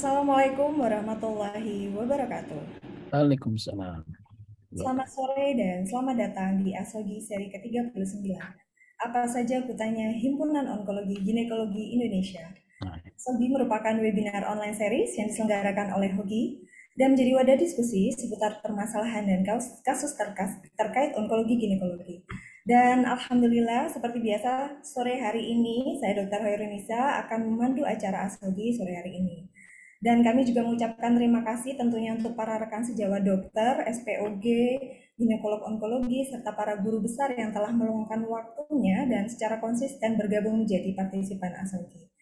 Assalamualaikum warahmatullahi wabarakatuh. Waalaikumsalam. Selamat sore dan selamat datang di Asogi seri ke-39. Apa saja kutanya Himpunan Onkologi Ginekologi Indonesia. Nah, Asogi merupakan webinar online series yang diselenggarakan oleh Hogi dan menjadi wadah diskusi seputar permasalahan dan kasus terkait onkologi ginekologi. Dan alhamdulillah seperti biasa sore hari ini saya Dr. Hoirunisa akan memandu acara Asogi sore hari ini. Dan kami juga mengucapkan terima kasih tentunya untuk para rekan sejawat dokter, SPOG, ginekolog onkologi, serta para guru besar yang telah meluangkan waktunya dan secara konsisten bergabung menjadi partisipan Asogi.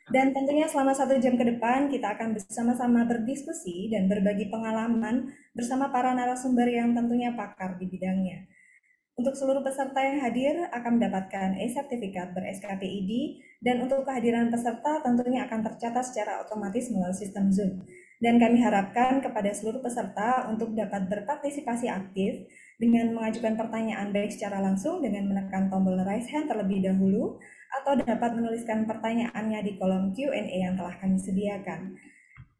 Dan tentunya selama 1 jam ke depan kita akan bersama-sama berdiskusi dan berbagi pengalaman bersama para narasumber yang tentunya pakar di bidangnya. Untuk seluruh peserta yang hadir akan mendapatkan e-sertifikat ber-SKPID dan untuk kehadiran peserta tentunya akan tercatat secara otomatis melalui sistem Zoom. Dan kami harapkan kepada seluruh peserta untuk dapat berpartisipasi aktif dengan mengajukan pertanyaan baik secara langsung dengan menekan tombol raise hand terlebih dahulu atau dapat menuliskan pertanyaannya di kolom Q&A yang telah kami sediakan.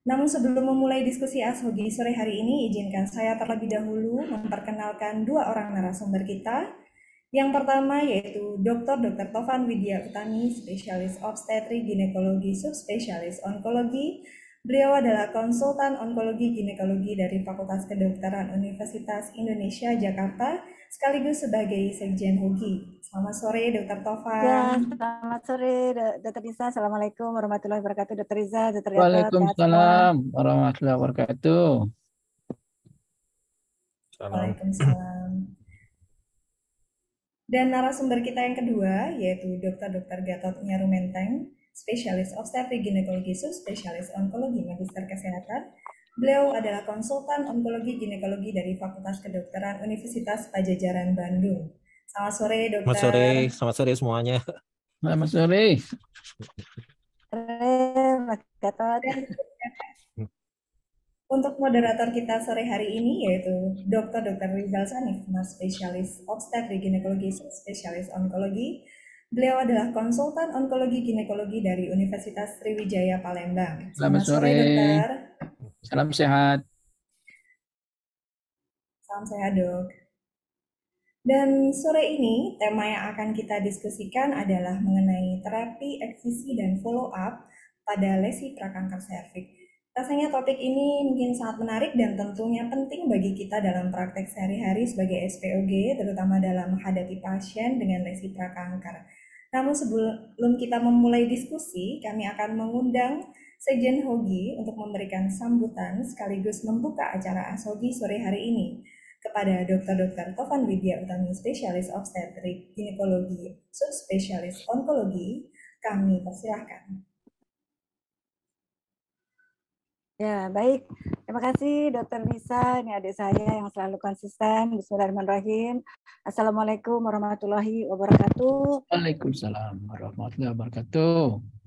Namun sebelum memulai diskusi Ashogi sore hari ini, izinkan saya terlebih dahulu memperkenalkan dua orang narasumber kita. Yang pertama yaitu Dr. Tovan Widya Utami, spesialis obstetri ginekologi subspesialis onkologi. Beliau adalah konsultan onkologi ginekologi dari Fakultas Kedokteran Universitas Indonesia Jakarta, sekaligus sebagai Sekjen Hogi. Selamat sore, Dr. Tovan. Ya, selamat sore, Dr. Risa. Assalamualaikum warahmatullahi wabarakatuh, Dr. Riza, Dr. Gatot, sehat semua. Waalaikumsalam warahmatullahi wabarakatuh. Waalaikumsalam. Dan narasumber kita yang kedua yaitu Dr. Gatot Nyarumenteng, spesialis obstetri ginekologi subspesialis onkologi magister kesehatan. Beliau adalah konsultan onkologi ginekologi dari Fakultas Kedokteran Universitas Padjadjaran Bandung. Selamat sore, Dokter. Selamat sore semuanya. Selamat sore. Mas Gatot. Untuk moderator kita sore hari ini yaitu Dr. Rizal Sanif, spesialis obstetri ginekologi spesialis onkologi. Beliau adalah konsultan onkologi ginekologi dari Universitas Sriwijaya Palembang. Selamat sore, Dokter. Salam sehat. Salam sehat, Dok. Dan sore ini tema yang akan kita diskusikan adalah mengenai terapi eksisi dan follow up pada lesi prakanker serviks. Rasanya topik ini mungkin sangat menarik dan tentunya penting bagi kita dalam praktek sehari-hari sebagai SPOG, terutama dalam menghadapi pasien dengan lesi prakanker. Namun sebelum kita memulai diskusi, kami akan mengundang Sekjen Hogi untuk memberikan sambutan sekaligus membuka acara Ashogi sore hari ini. Kepada Dr. Tovan Widya Utami, spesialis obstetrik ginekologi subspesialis onkologi, kami persilahkan. Ya, baik. Terima kasih Dr. Nisa, ini adik saya yang selalu konsisten. Bismillahirrahmanirrahim. Assalamualaikum warahmatullahi wabarakatuh. Waalaikumsalam warahmatullahi wabarakatuh.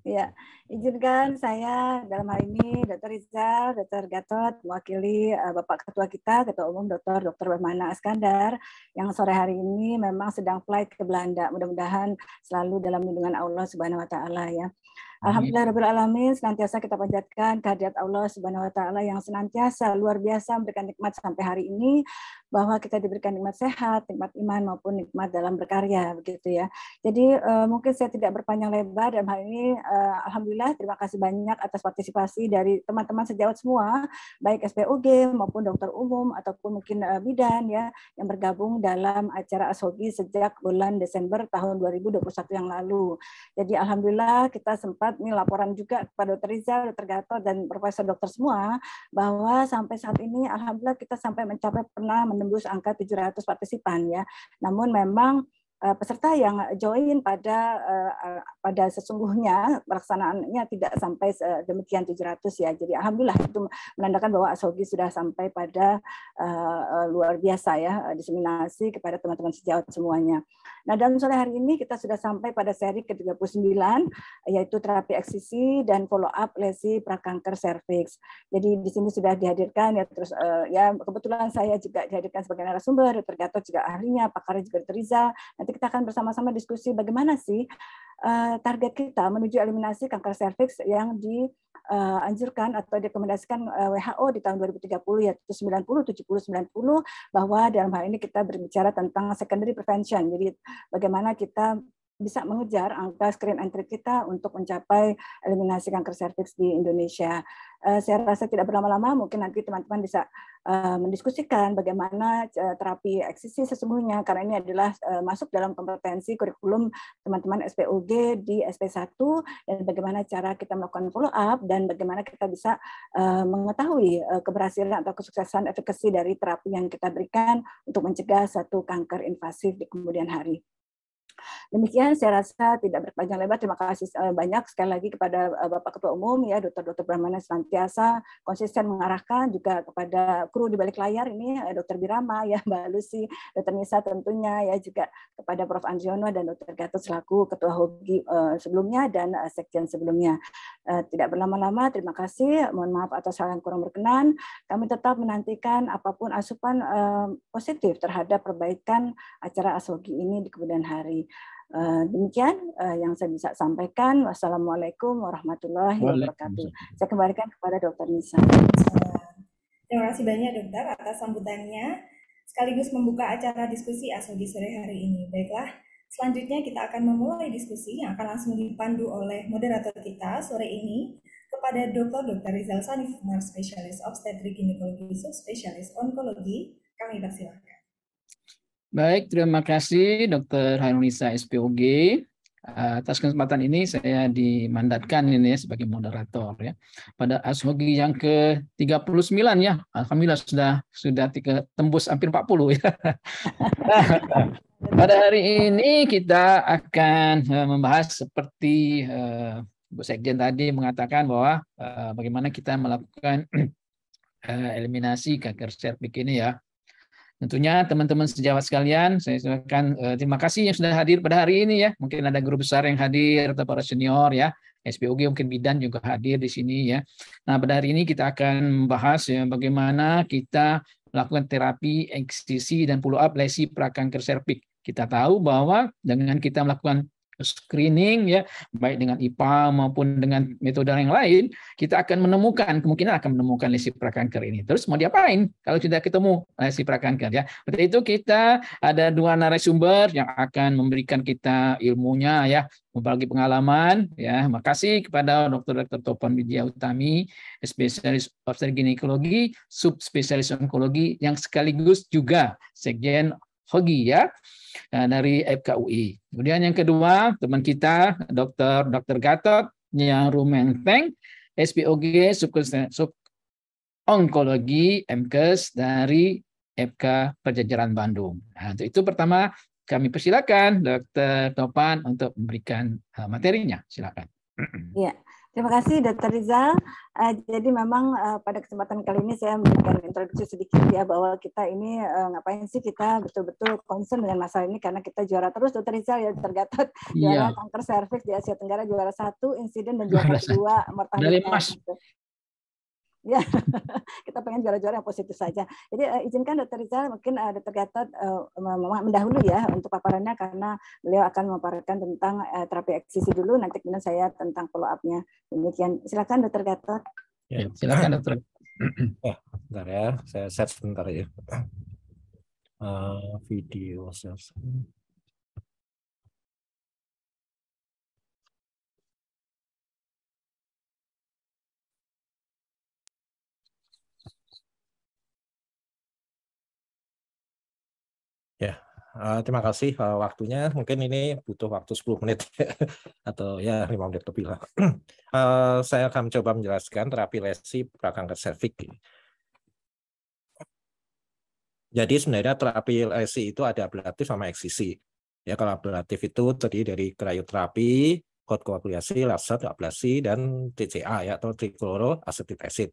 Ya, izinkan saya dalam hal ini Dr. Rizal, Dr. Gatot mewakili Bapak Ketua kita, Ketua Umum Dr. Wahmana Askandar, yang sore hari ini memang sedang flight ke Belanda. Mudah-mudahan selalu dalam lindungan Allah Subhanahu wa taala ya. Alhamdulillahirabbil alamin, senantiasa kita panjatkan kehadirat Allah Subhanahu wa taala yang senantiasa luar biasa memberikan nikmat sampai hari ini, bahwa kita diberikan nikmat sehat, nikmat iman maupun nikmat dalam berkarya begitu ya. Jadi mungkin saya tidak berpanjang lebar dalam hal ini. Alhamdulillah terima kasih banyak atas partisipasi dari teman-teman sejawat semua, baik SPOG maupun dokter umum ataupun mungkin bidan ya, yang bergabung dalam acara Ashogi sejak bulan Desember tahun 2021 yang lalu. Jadi alhamdulillah kita sempat ini laporan juga kepada Dr. Rizal, Dr. Gatot dan Profesor Dokter semua, bahwa sampai saat ini alhamdulillah kita sampai mencapai pernah menembus angka 700 partisipan ya. Namun memang peserta yang join pada sesungguhnya pelaksanaannya tidak sampai demikian 700 ya. Jadi alhamdulillah itu menandakan bahwa Ashogi sudah sampai pada luar biasa ya, diseminasi kepada teman-teman sejawat semuanya. Nah, dalam sore hari ini kita sudah sampai pada seri ke-39 yaitu terapi eksisi dan follow up lesi prakanker serviks. Jadi di sini sudah dihadirkan ya, terus ya kebetulan saya juga dihadirkan sebagai narasumber, Dr. Gatot juga ahlinya, pakarnya juga Dr. Rizal. Nanti kita akan bersama-sama diskusi bagaimana sih target kita menuju eliminasi kanker serviks yang anjurkan atau direkomendasikan WHO di tahun 2030 yaitu 90-70-90, bahwa dalam hal ini kita berbicara tentang secondary prevention. Jadi bagaimana kita bisa mengejar angka screen and treat kita untuk mencapai eliminasi kanker serviks di Indonesia. Saya rasa tidak berlama-lama, mungkin nanti teman-teman bisa mendiskusikan bagaimana terapi eksisi sesungguhnya, karena ini adalah masuk dalam kompetensi kurikulum teman-teman SPOG di SP1, dan bagaimana cara kita melakukan follow up, dan bagaimana kita bisa mengetahui keberhasilan atau kesuksesan efikasi dari terapi yang kita berikan untuk mencegah satu kanker invasif di kemudian hari. Demikian, saya rasa tidak berpanjang lebar. Terima kasih banyak sekali lagi kepada Bapak Ketua Umum, ya, Dr. Brahmana senantiasa konsisten mengarahkan, juga kepada kru di balik layar ini, Dr. Birama, ya, Mbak Lucy, Dr. Nisa tentunya, ya, juga kepada Prof. Anjono dan Dr. Gatot selaku Ketua Hogi sebelumnya dan Sekjen sebelumnya. Tidak berlama-lama, terima kasih. Mohon maaf atas hal yang kurang berkenan. Kami tetap menantikan apapun asupan positif terhadap perbaikan acara ASHOGI ini di kemudian hari. Demikian yang saya bisa sampaikan. Wassalamualaikum warahmatullahi wabarakatuh. Saya kembalikan kepada Dr. Nisa. Terima kasih banyak dokter atas sambutannya, sekaligus membuka acara diskusi ASHOGI sore hari ini. Baiklah, selanjutnya kita akan memulai diskusi yang akan langsung dipandu oleh moderator kita sore ini kepada Dr. Rizal Sanif Umar, spesialis obstetrik ginekologi, subspesialis onkologi. Kami persilakan. Baik, terima kasih Dr. Hairunisa SPOG. Atas kesempatan ini saya dimandatkan ini sebagai moderator, ya. Pada ASHOGI yang ke-39, ya. Alhamdulillah sudah tembus hampir 40, ya. Pada hari ini kita akan membahas seperti Bu Sekjen tadi mengatakan bahwa bagaimana kita melakukan eliminasi kanker serviks ini, ya. Tentunya teman-teman sejawat sekalian, saya ucapkan terima kasih yang sudah hadir pada hari ini, ya. Mungkin ada guru besar yang hadir atau para senior, ya. SPOG mungkin bidan juga hadir di sini, ya. Nah, pada hari ini kita akan membahas, ya, bagaimana kita melakukan terapi eksisi dan follow up lesi prakanker serviks. Kita tahu bahwa dengan kita melakukan screening, ya, baik dengan IPA maupun dengan metode yang lain, kita akan kemungkinan akan menemukan lesi prakanker ini. Terus mau diapain kalau tidak ketemu lesi prakanker, ya? Untuk itu kita ada dua narasumber yang akan memberikan kita ilmunya, ya, berbagi pengalaman, ya. Makasih kepada Dr. Topan Widya Utami, spesialis obstetrik ginekologi, subspesialis onkologi, yang sekaligus juga Sekjen Hogi, ya, dari FKUI. Kemudian yang kedua, teman kita Dr. Gatot Nyarumenteng, SPOG Sub Onkologi MKes dari FK Pajajaran Bandung. Nah, untuk itu pertama kami persilakan Dr. Topan untuk memberikan materinya. Silakan. Ya. Terima kasih Dr. Rizal. Jadi memang pada kesempatan kali ini saya memberikan introduksi sedikit, ya, bahwa kita ini ngapain sih kita betul-betul concern dengan masalah ini, karena kita juara terus Dr. Rizal, ya, Dr. Gatot, juara kanker serviks di Asia Tenggara, juara 1 insiden dan juara 2 mortalitas. Ya, kita pengen juara-juara yang positif saja. Jadi izinkan Dr. Rizal, mungkin Dr. Gatot mendahului, ya, untuk paparannya, karena beliau akan memaparkan tentang terapi eksisi dulu, nanti kemudian saya tentang follow up-nya. Demikian, silakan Dr. Gatot. Ya, silakan Dr. Bentar, ya, saya set sebentar, ya. Video share. Ya, terima kasih waktunya. Mungkin ini butuh waktu 10 menit atau ya 5 menit lebih lah. Saya akan mencoba menjelaskan terapi lesi prakanker serviks. Jadi sebenarnya terapi lesi itu ada ablatif sama eksisi. Ya, kalau ablatif itu terdiri dari krioterapi, hot koagulasi, laser ablasi, dan TCA, ya, atau trichloroacetic acid.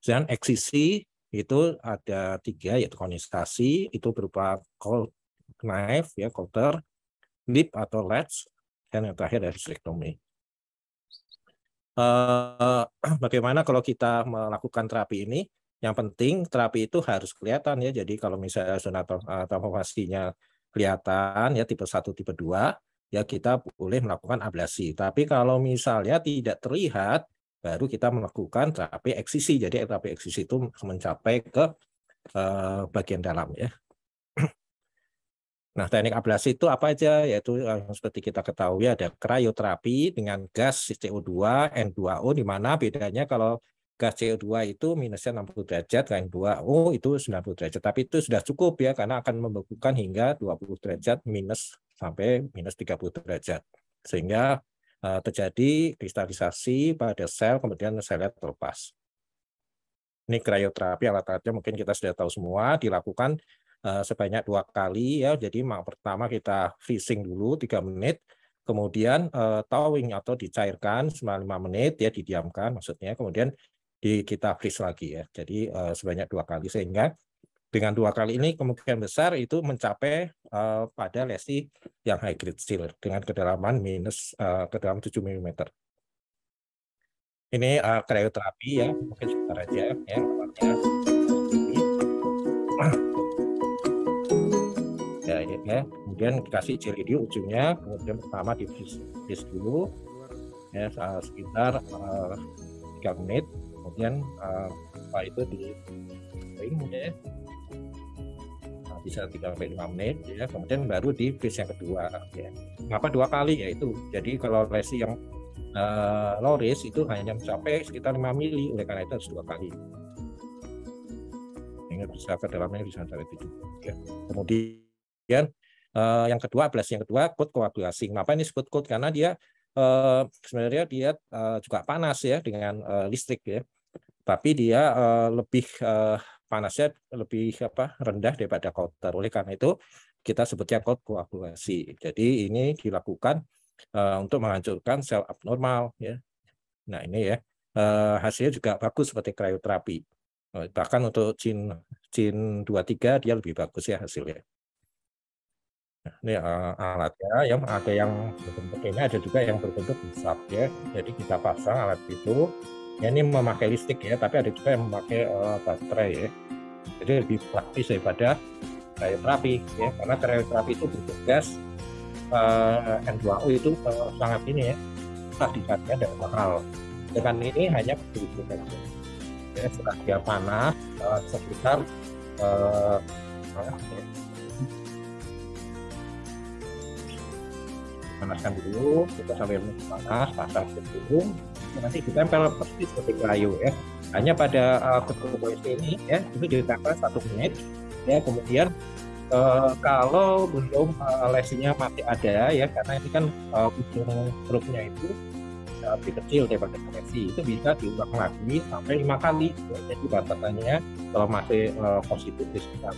Sedangkan eksisi itu ada 3, yaitu konisasi, itu berupa cold knife, ya, coulter, nip atau latch, dan yang terakhir dari hysterectomy. Bagaimana kalau kita melakukan terapi ini? Yang penting terapi itu harus kelihatan, ya. Jadi kalau misalnya zona tomografinya kelihatan, ya, tipe 1, tipe 2, ya, kita boleh melakukan ablasi. Tapi kalau misalnya tidak terlihat, baru kita melakukan terapi eksisi. Jadi terapi eksisi itu mencapai ke bagian dalam ya. Nah, teknik ablasi itu apa aja? Yaitu seperti kita ketahui ada krioterapi dengan gas CO2 N2O, di mana bedanya kalau gas CO2 itu minusnya 60 derajat, N2O itu 90 derajat. Tapi itu sudah cukup ya, karena akan membekukan hingga 20 derajat minus sampai minus 30 derajat. Sehingga terjadi kristalisasi pada sel, kemudian selnya terlepas. Ini krioterapi, alat-alatnya mungkin kita sudah tahu semua, dilakukan sebanyak 2 kali ya. Jadi pertama kita freezing dulu 3 menit, kemudian thawing atau dicairkan selama 5 menit ya, didiamkan maksudnya, kemudian kita freeze lagi ya. Jadi sebanyak 2 kali, sehingga dengan 2 kali ini kemungkinan besar itu mencapai pada lesi yang high grade steel dengan kedalaman kedalaman 7 mm. Ini krioterapi ya, mungkin sebentar aja ya. Ya, kemudian dikasih jelly di ujungnya, kemudian pertama di freeze dulu ya sekitar 3 menit, kemudian setelah itu di ya, bisa 3-5 menit ya, kemudian baru di freeze yang kedua ya. Kenapa 2 kali? Ya itu, jadi kalau lesi yang low risk itu hanya mencapai sekitar 5 mili, oleh karena itu harus 2 kali sehingga bisa ke dalamnya bisa sampai 7 ya. Kemudian yang kedua, ablasi yang kedua, cold koagulasi. Kenapa ini disebut cold? Karena dia sebenarnya dia juga panas ya dengan listrik ya, tapi dia lebih panasnya lebih rendah daripada counter. Oleh karena itu kita sebutnya cold koagulasi. Jadi ini dilakukan untuk menghancurkan sel abnormal ya. Nah ini ya hasilnya juga bagus seperti krioterapi. Bahkan untuk Jin 23 dia lebih bagus ya hasilnya. Nah, ini alatnya yang ada yang berbentuk ini, ada juga yang berbentuk besar ya. Jadi kita pasang alat itu. Ya, ini memakai listrik ya, tapi ada juga yang memakai baterai ya. Jadi lebih praktis daripada krioterapi ya, karena krioterapi itu bertugas N2O itu sangat ini ya, dikatnya dan mahal. Dengan ini hanya begitu saja. Ya, setelah dia panas sekitar panaskan dulu, kita sampai panas, pasang dulu, nanti ditempel persis seperti kayu ya. Hanya pada bentuk WC ini ya, itu ditempel 1 menit ya. Kemudian kalau belum lesinya masih ada ya, karena ini kan ujung grupnya itu lebih kecil daripada lesi, itu bisa diulang lagi sampai 5 kali ya. Jadi batasannya kalau masih positif di sekitar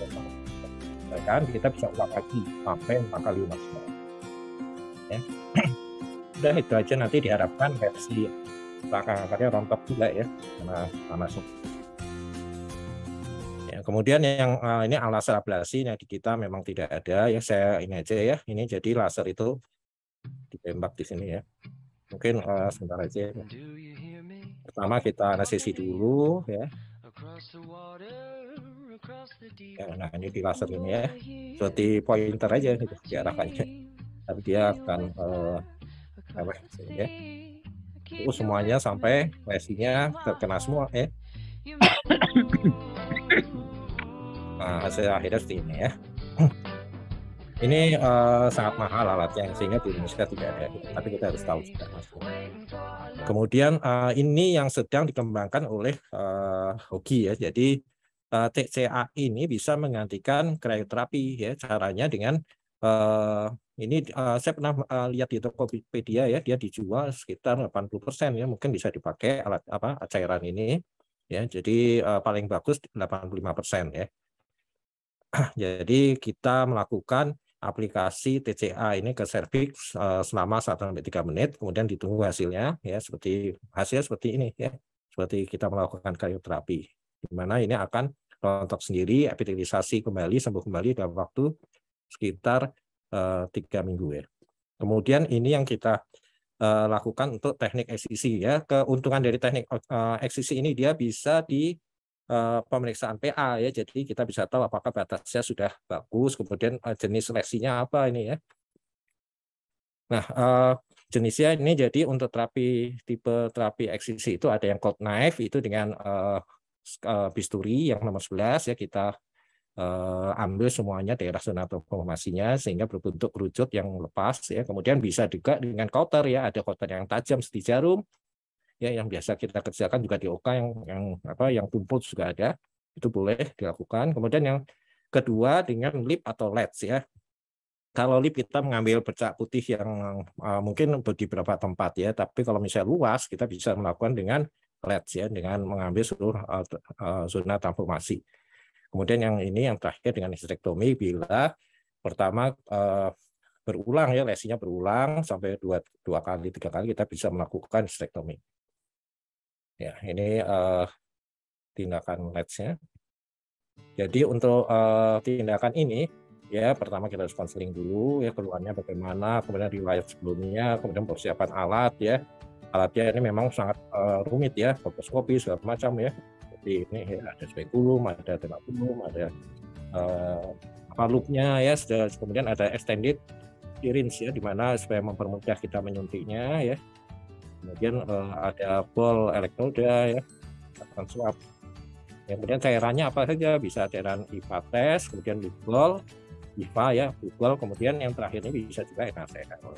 kan kita bisa ulang lagi sampai 5 kali maksimal ya. Udah itu aja, nanti diharapkan versi belakang-belakangnya rontok juga ya karena panas. Ya, kemudian yang ini laser ablasi yang di kita memang tidak ada ya, saya ini aja ya, ini jadi laser itu ditembak di sini ya. Mungkin sebentar aja ya. Pertama kita anestesi dulu ya. Nah ini di laser ini ya, seperti pointer aja gitu diarahkannya, tapi dia akan ya. Itu semuanya sampai lesinya terkena semua ya. Nah, hasil akhirnya seperti ini ya. Ini sangat mahal alatnya, sehingga di Indonesia tidak ada, tapi kita harus tahu juga. Kemudian ini yang sedang dikembangkan oleh Hogi ya. Jadi TCA ini bisa menggantikan krioterapi ya. Caranya dengan ini saya pernah lihat di Tokopedia ya, dia dijual sekitar 80% ya, mungkin bisa dipakai alat cairan ini ya. Jadi paling bagus 85% ya. Jadi kita melakukan aplikasi TCA ini ke serviks selama 1-3 menit, kemudian ditunggu hasilnya ya, hasilnya seperti ini ya, seperti kita melakukan krioterapi, di mana ini akan rontok sendiri, epitelisasi kembali, sembuh kembali dalam waktu sekitar 3 minggu ya. Kemudian ini yang kita lakukan untuk teknik eksisi ya. Keuntungan dari teknik eksisi ini dia bisa di pemeriksaan PA ya, jadi kita bisa tahu apakah batasnya sudah bagus, kemudian jenis lesinya apa ini ya. Nah jenisnya ini jadi untuk tipe terapi eksisi itu ada yang cold knife itu dengan bisturi yang nomor 11 ya, kita ambil semuanya daerah zona transformasinya sehingga berbentuk kerucut yang lepas ya. Kemudian bisa juga dengan cutter ya, ada cutter yang tajam seperti jarum ya, yang biasa kita kerjakan juga di OK yang tumpul juga ada, itu boleh dilakukan. Kemudian yang kedua dengan lip atau LEDs ya. Kalau lip kita mengambil bercak putih yang mungkin di beberapa tempat ya, tapi kalau misalnya luas kita bisa melakukan dengan LEDs ya, dengan mengambil seluruh zona transformasi. Kemudian yang terakhir dengan histerektomi bila pertama berulang ya, lesinya berulang sampai 2 kali 3 kali kita bisa melakukan histerektomi. Ya, ini tindakan LEDs-nya. Jadi untuk tindakan ini ya, pertama kita harus konseling dulu ya, keluarnya bagaimana, kemudian riwayat sebelumnya, kemudian persiapan alat ya. Alatnya ini memang sangat rumit ya, kolposkopi segala macam ya. Jadi ini ya, ada spekulum, ada tenakulum, ada loopnya ya, kemudian ada extended syringe ya, di mana supaya mempermudah kita menyuntiknya ya. Kemudian ada ball elektroda ya, akan swab. Kemudian cairannya apa saja, bisa cairan IVA test, kemudian ball, IVA ya, Google, kemudian yang terakhir ini bisa juga NaCl.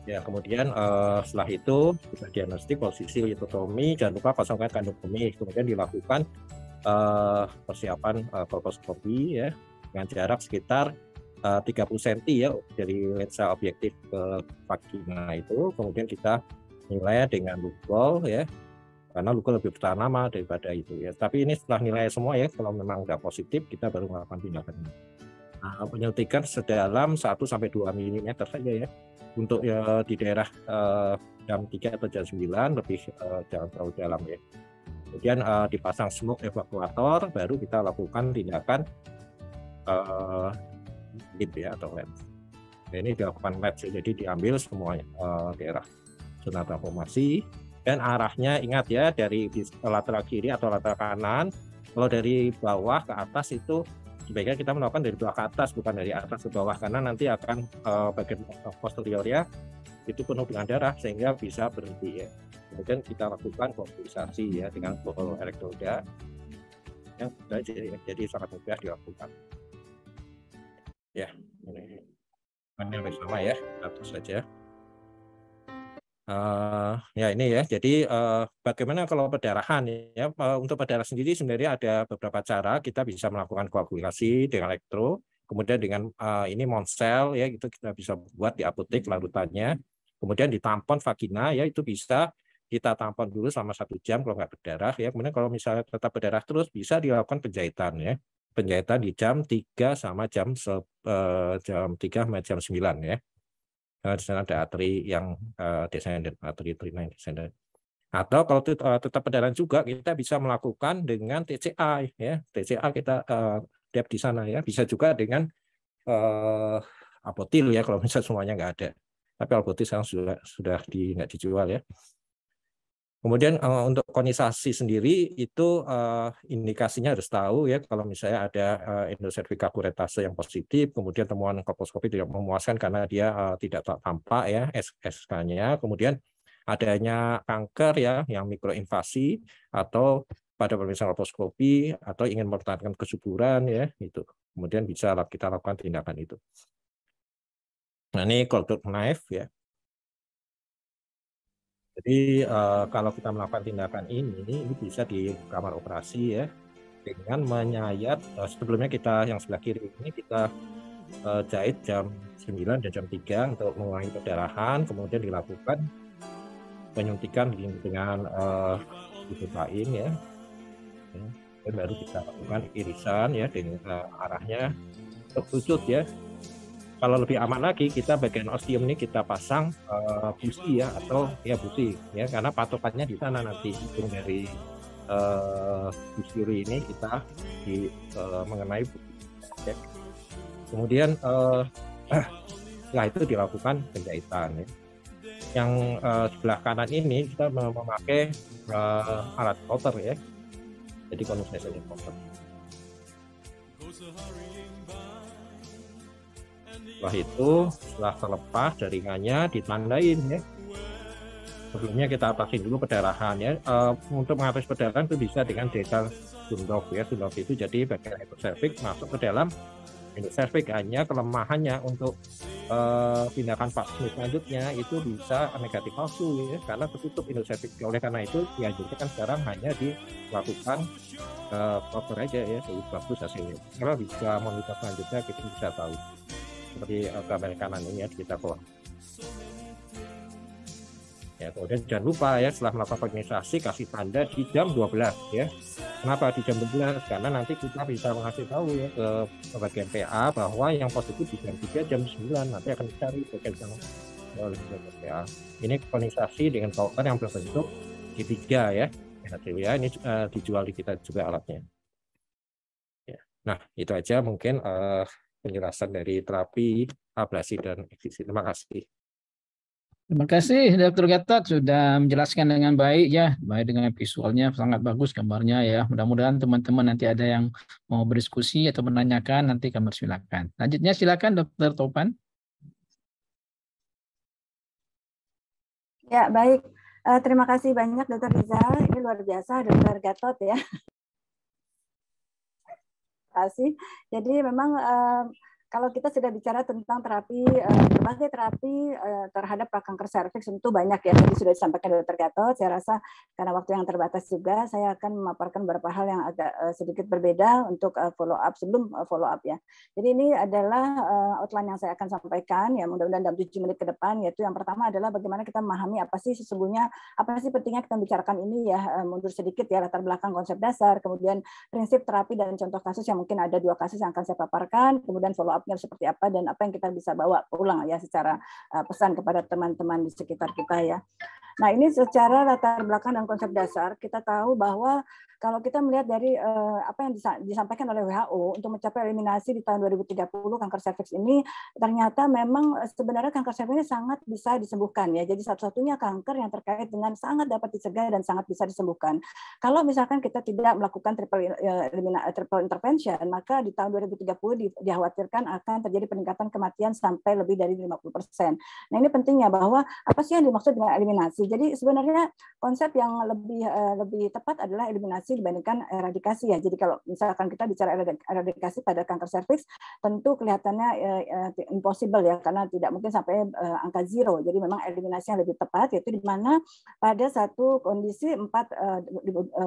Ya, kemudian setelah itu kita diagnostik posisi litotomi, jangan lupa kosongkan kandung kemih, kemudian dilakukan persiapan kolposkopi ya, dengan jarak sekitar 30 cm ya dari lensa objektif ke vagina itu, kemudian kita nilai dengan Google ya, karena luka lebih bertahan lama daripada itu ya. Tapi ini setelah nilai semua ya, kalau memang nggak positif kita baru melakukan tindakan ini. Nah, penyuntikan sedalam 1-2 mm saja ya, untuk ya di daerah jam 3 atau jam 9, lebih jangan terlalu dalam ya. Kemudian dipasang smoke evakuator, baru kita lakukan tindakan lip ya atau lens. Nah, ini dilakukan lens, jadi diambil semuanya daerah zona transformasi. Dan arahnya ingat ya, dari lateral kiri atau lateral kanan. Kalau dari bawah ke atas itu sebaiknya kita melakukan dari bawah ke atas, bukan dari atas ke bawah, karena nanti akan bagian posteriornya itu penuh dengan darah sehingga bisa berhenti ya. Kemudian kita lakukan kompulisasi ya dengan ball elektroda yang jadi sangat mudah dilakukan. Ya, ini bersama ya, satu saja. Ya ini ya, jadi bagaimana kalau perdarahan ya, untuk perdarahan sendiri sebenarnya ada beberapa cara kita bisa melakukan koagulasi dengan elektro, kemudian dengan ini Monsel ya, itu kita bisa buat di apotek larutannya, kemudian ditampon vagina ya, itu bisa kita tampon dulu selama 1 jam kalau nggak berdarah ya, kemudian kalau misalnya tetap berdarah terus bisa dilakukan penjahitan ya, penjahitan di jam 3 sama jam 3 sama jam 9 ya. Di sana ada arteri yang descendant, arteri descendant. Atau kalau tetap perdarahan juga kita bisa melakukan dengan TCA ya, TCA kita dep di sana ya, bisa juga dengan apotil ya kalau misalnya semuanya nggak ada. Tapi apotil sekarang sudah nggak dijual ya. Kemudian untuk konisasi sendiri itu indikasinya harus tahu ya, kalau misalnya ada endocervical kuretase yang positif, kemudian temuan kolposkopi tidak memuaskan karena dia tidak tampak ya SK-nya, kemudian adanya kanker ya yang mikroinvasi, atau pada pemeriksaan kolposkopi atau ingin mempertahankan kesuburan ya itu, kemudian bisa kita lakukan tindakan itu. Nah ini cold knife ya. Jadi kalau kita melakukan tindakan ini bisa di kamar operasi ya, dengan menyayat, sebelumnya kita yang sebelah kiri ini kita jahit jam 9 dan jam 3 untuk mengurangi perdarahan, kemudian dilakukan penyuntikan dengan lidocain ya, dan baru kita lakukan irisan ya dengan arahnya terpucut ya. Kalau lebih aman lagi, kita bagian ostium ini kita pasang busi ya, atau ya busi ya, karena patokannya di sana nanti, ujung dari busuri ini kita mengenai busi. Ya. Kemudian setelah itu dilakukan penjahitan ya. Yang sebelah kanan ini kita memakai alat cotter ya, jadi conversation cotter. Setelah itu, setelah terlepas jaringannya ditandain ya. Sebelumnya kita atasin dulu perdarahan ya. Untuk mengatasi perdarahan itu bisa dengan desal Sundov ya. Sundov itu jadi bagian endocervix masuk ke dalam endocervix, hanya kelemahannya untuk tindakan vaksin selanjutnya itu bisa negatif palsu ya, karena tertutup endocervix. Oleh karena itu dianjurkan sekarang hanya dilakukan proper aja ya, lebih bagus hasilnya. Kalau bisa monitor selanjutnya kita bisa tahu seperti gambar kanan ini ya kita bawah. Ya, kemudian jangan lupa ya setelah melakukan penginisiasi kasih tanda di jam 12 ya. Kenapa di jam 12? Karena nanti kita bisa mengasih tahu ya ke bagian PA bahwa yang positif di jam 3, jam 9 nanti akan dicari bagian oleh PA. Ini penginisiasi dengan token yang berbentuk G3 ya. Ya, ini dijual di kita juga alatnya. Ya. Nah, itu aja mungkin penjelasan dari terapi ablasi dan eksisi. Terima kasih. Terima kasih Dr. Gatot sudah menjelaskan dengan baik ya, baik dengan visualnya sangat bagus gambarnya ya. Mudah-mudahan teman-teman nanti ada yang mau berdiskusi atau menanyakan, nanti kami silakan. Lanjutnya silakan Dr. Topan. Ya, baik. Terima kasih banyak Dr. Rizal. Ini luar biasa Dr. Gatot ya. Terima kasih. Jadi memang kalau kita sudah bicara tentang terapi, berbagai terapi terhadap kanker serviks tentu banyak ya. Tadi sudah disampaikan Dr. Gatot. Saya rasa karena waktu yang terbatas juga, saya akan memaparkan beberapa hal yang agak sedikit berbeda untuk follow up sebelum follow up ya. Jadi ini adalah outline yang saya akan sampaikan ya, mudah-mudahan dalam 7 menit ke depan. Yaitu yang pertama adalah bagaimana kita memahami apa sih sesungguhnya, apa sih pentingnya kita bicarakan ini ya, mundur sedikit ya, latar belakang konsep dasar, kemudian prinsip terapi dan contoh kasus yang mungkin ada 2 kasus yang akan saya paparkan, kemudian follow up seperti apa dan apa yang kita bisa bawa pulang ya secara pesan kepada teman-teman di sekitar kita ya. Nah, ini secara latar belakang dan konsep dasar kita tahu bahwa kalau kita melihat dari apa yang disampaikan oleh WHO untuk mencapai eliminasi di tahun 2030 kanker serviks ini, ternyata memang sebenarnya kanker serviks ini sangat bisa disembuhkan ya. Jadi satu-satunya kanker yang terkait dengan sangat dapat dicegah dan sangat bisa disembuhkan. Kalau misalkan kita tidak melakukan triple intervention, maka di tahun 2030 dikhawatirkan akan terjadi peningkatan kematian sampai lebih dari 50%. Nah, ini pentingnya bahwa apa sih yang dimaksud dengan eliminasi? Jadi sebenarnya konsep yang lebih tepat adalah eliminasi dibandingkan eradikasi ya. Jadi kalau misalkan kita bicara eradikasi pada kanker serviks, tentu kelihatannya impossible ya, karena tidak mungkin sampai angka zero. Jadi memang eliminasi yang lebih tepat yaitu di mana pada satu kondisi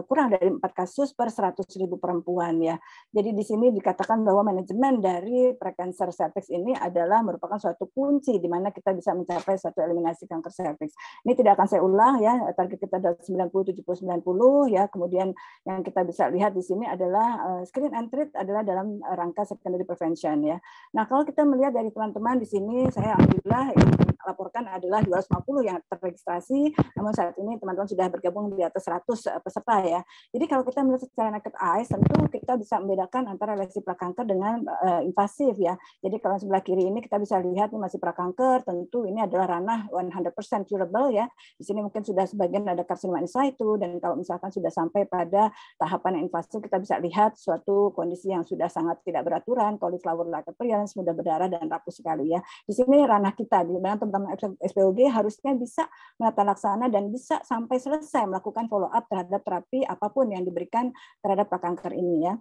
kurang dari 4 kasus per 100.000 perempuan ya. Jadi di sini dikatakan bahwa manajemen dari prekancer serviks ini adalah merupakan suatu kunci di mana kita bisa mencapai suatu eliminasi kanker serviks. Ini tidak akan saya ulang ya, target kita adalah 90, 70, 90 ya. Kemudian yang kita bisa lihat di sini adalah screen and treat adalah dalam rangka secondary prevention ya. Nah, kalau kita melihat dari teman-teman di sini, saya alhamdulillah laporkan adalah 250 yang terregistrasi, namun saat ini teman-teman sudah bergabung di atas 100 peserta ya. Jadi kalau kita melihat secara naked eyes, tentu kita bisa membedakan antara lesi prakanker dengan invasif ya. Jadi kalau sebelah kiri ini kita bisa lihat ini masih prakanker, tentu ini adalah ranah 100% curable ya. Di sini mungkin sudah sebagian ada karsinoma in situ, dan kalau misalkan sudah sampai pada tahapan yang invasif, kita bisa lihat suatu kondisi yang sudah sangat tidak beraturan, cauliflower-like appearance, mudah berdarah dan rapuh sekali ya. Di sini ranah kita, di mana teman-teman SPOG harusnya bisa menata laksana dan bisa sampai selesai melakukan follow up terhadap terapi apapun yang diberikan terhadap prakanker ini ya.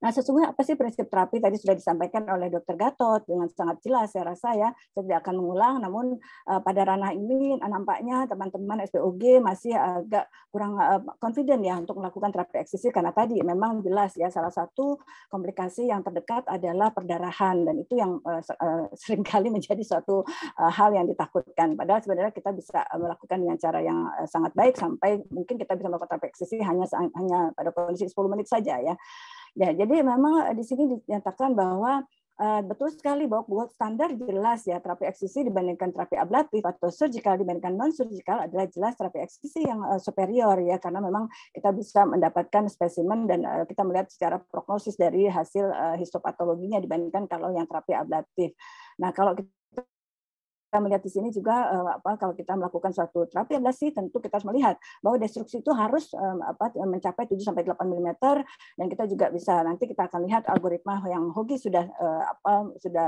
Nah, sesungguhnya apa sih prinsip terapi tadi sudah disampaikan oleh Dr. Gatot dengan sangat jelas, saya rasa ya, saya tidak akan mengulang, namun pada ranah ini nampaknya teman-teman SPOG masih agak kurang confident ya untuk melakukan terapi eksisi, karena tadi memang jelas ya salah satu komplikasi yang terdekat adalah perdarahan, dan itu yang seringkali menjadi suatu hal yang ditakutkan. Padahal sebenarnya kita bisa melakukan dengan cara yang sangat baik sampai mungkin kita bisa melakukan terapi eksisi hanya pada kondisi 10 menit saja ya. Ya, jadi memang di sini dinyatakan bahwa betul sekali bahwa gold standar jelas ya, terapi eksisi dibandingkan terapi ablatif atau surgical dibandingkan non surgical adalah jelas terapi eksisi yang superior ya, karena memang kita bisa mendapatkan spesimen dan kita melihat secara prognosis dari hasil histopatologinya dibandingkan kalau yang terapi ablatif. Nah, kalau kita melihat di sini juga kalau kita melakukan suatu terapi ablasi, tentu kita harus melihat bahwa destruksi itu harus mencapai 7-8 mm, dan kita juga bisa nanti kita akan lihat algoritma yang Hogi sudah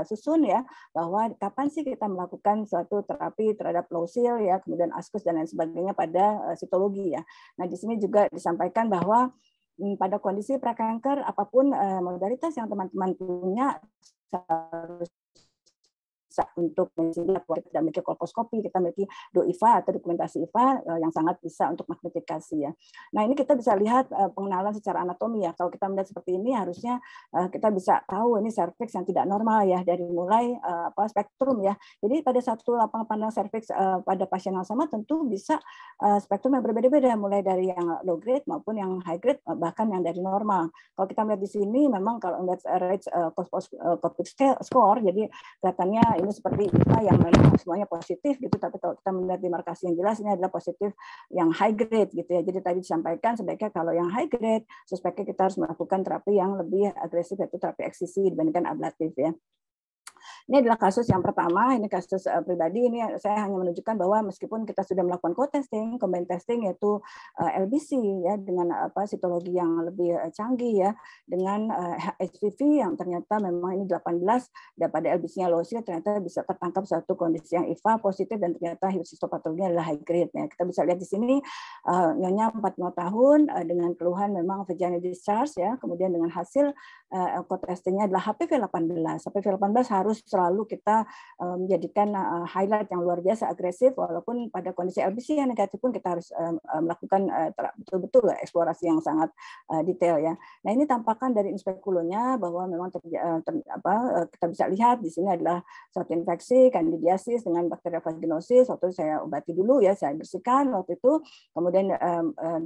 susun ya, bahwa kapan sih kita melakukan suatu terapi terhadap low seal ya, kemudian askus dan lain sebagainya pada sitologi ya. Nah di sini juga disampaikan bahwa pada kondisi prakanker apapun modalitas yang teman-teman punya harus untuk kita tidak memiliki kolposkopi, kita memiliki DOIVA atau dokumentasi IVA yang sangat bisa untuk magnifikasi ya. Nah ini kita bisa lihat pengenalan secara anatomi ya. Kalau kita melihat seperti ini harusnya kita bisa tahu ini serviks yang tidak normal ya, dari mulai spektrum ya. Jadi pada satu lapangan pandang serviks pada pasien yang sama tentu bisa spektrum yang berbeda-beda, mulai dari yang low grade maupun yang high grade, bahkan yang dari normal. Kalau kita melihat di sini memang kalau melihat rate Kopik score, jadi kelihatannya ini seperti IVA yang memang semuanya positif gitu, tapi kalau kita melihat demarkasi yang jelas ini adalah positif yang high grade gitu ya. Jadi tadi disampaikan sebaiknya kalau yang high grade sebaiknya kita harus melakukan terapi yang lebih agresif, yaitu terapi eksisi dibandingkan ablatif ya. Ini adalah kasus yang pertama, ini kasus pribadi. Ini saya hanya menunjukkan bahwa meskipun kita sudah melakukan co-testing, combined testing yaitu LBC ya, dengan sitologi yang lebih canggih ya, dengan HPV yang ternyata memang ini 18 dan pada LBC-nya low seal ternyata bisa tertangkap suatu kondisi yang IVA positif dan ternyata histopatologinya adalah high grade ya. Kita bisa lihat di sini nyonya 45 tahun dengan keluhan memang vaginal discharge ya, kemudian dengan hasil co-testingnya adalah HPV 18. HPV 18 harus selalu kita menjadikan highlight yang luar biasa agresif, walaupun pada kondisi LBC yang negatif pun kita harus melakukan betul-betul eksplorasi yang sangat detail ya. Nah ini tampakan dari inspekulonya bahwa memang kita bisa lihat di sini adalah suatu infeksi candidiasis dengan bakteri vaginosis. Waktu itu saya obati dulu ya, saya bersihkan waktu itu, kemudian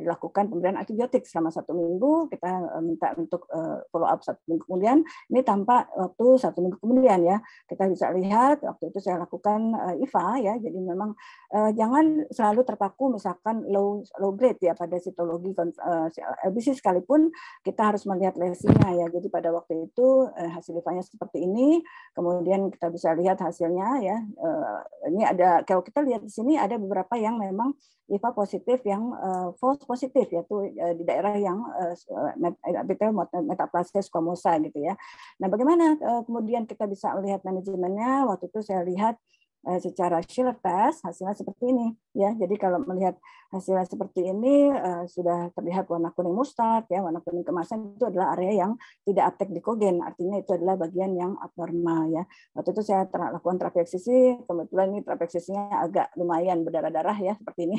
dilakukan pemberian antibiotik selama 1 minggu. Kita minta untuk follow up 1 minggu kemudian. Ini tampak waktu 1 minggu kemudian ya. Kita bisa lihat waktu itu saya lakukan IVA ya, jadi memang jangan selalu terpaku misalkan low grade ya pada sitologi LBC sekalipun kita harus melihat lesinya ya. Jadi pada waktu itu hasil IVA-nya seperti ini, kemudian kita bisa lihat hasilnya ya. Ini ada, kalau kita lihat di sini ada beberapa yang memang IVA positif yang false positif, yaitu di daerah yang metaplasia squamosa gitu ya. Nah, bagaimana kemudian kita bisa melihat manajemennya? Waktu itu saya lihat secara Schiller test hasilnya seperti ini ya. Jadi kalau melihat hasilnya seperti ini sudah terlihat warna kuning mustard ya, warna kuning kemasan itu adalah area yang tidak uptake glikogen, artinya itu adalah bagian yang abnormal ya. Waktu itu saya lakukan terapi eksisi, kebetulan ini terapi eksisinya agak lumayan berdarah-darah ya seperti ini.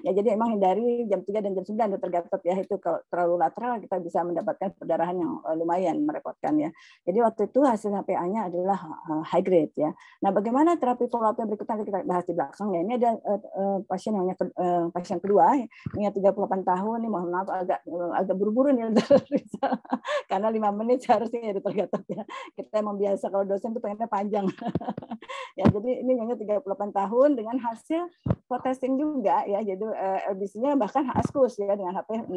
Ya jadi emang hindari jam 3 dan jam 9 Dr. Gatot ya, itu kalau terlalu lateral kita bisa mendapatkan perdarahan yang lumayan merepotkan ya. Jadi waktu itu hasil HPA-nya adalah high grade ya. Nah, bagaimana terapi follow up yang berikutnya kita bahas di belakang ya. Ini ada pasien yang pasien kedua, ini 38 tahun, ini mohon maaf agak buru-buru nih karena 5 menit seharusnya ya Dr. Gatot ya. Kita emang biasa kalau dosen itu pengennya panjang. Ya, jadi ini nyonya 38 tahun dengan hasil co-testing juga ya. Jadi LBC-nya bahkan askus ya dengan HP 16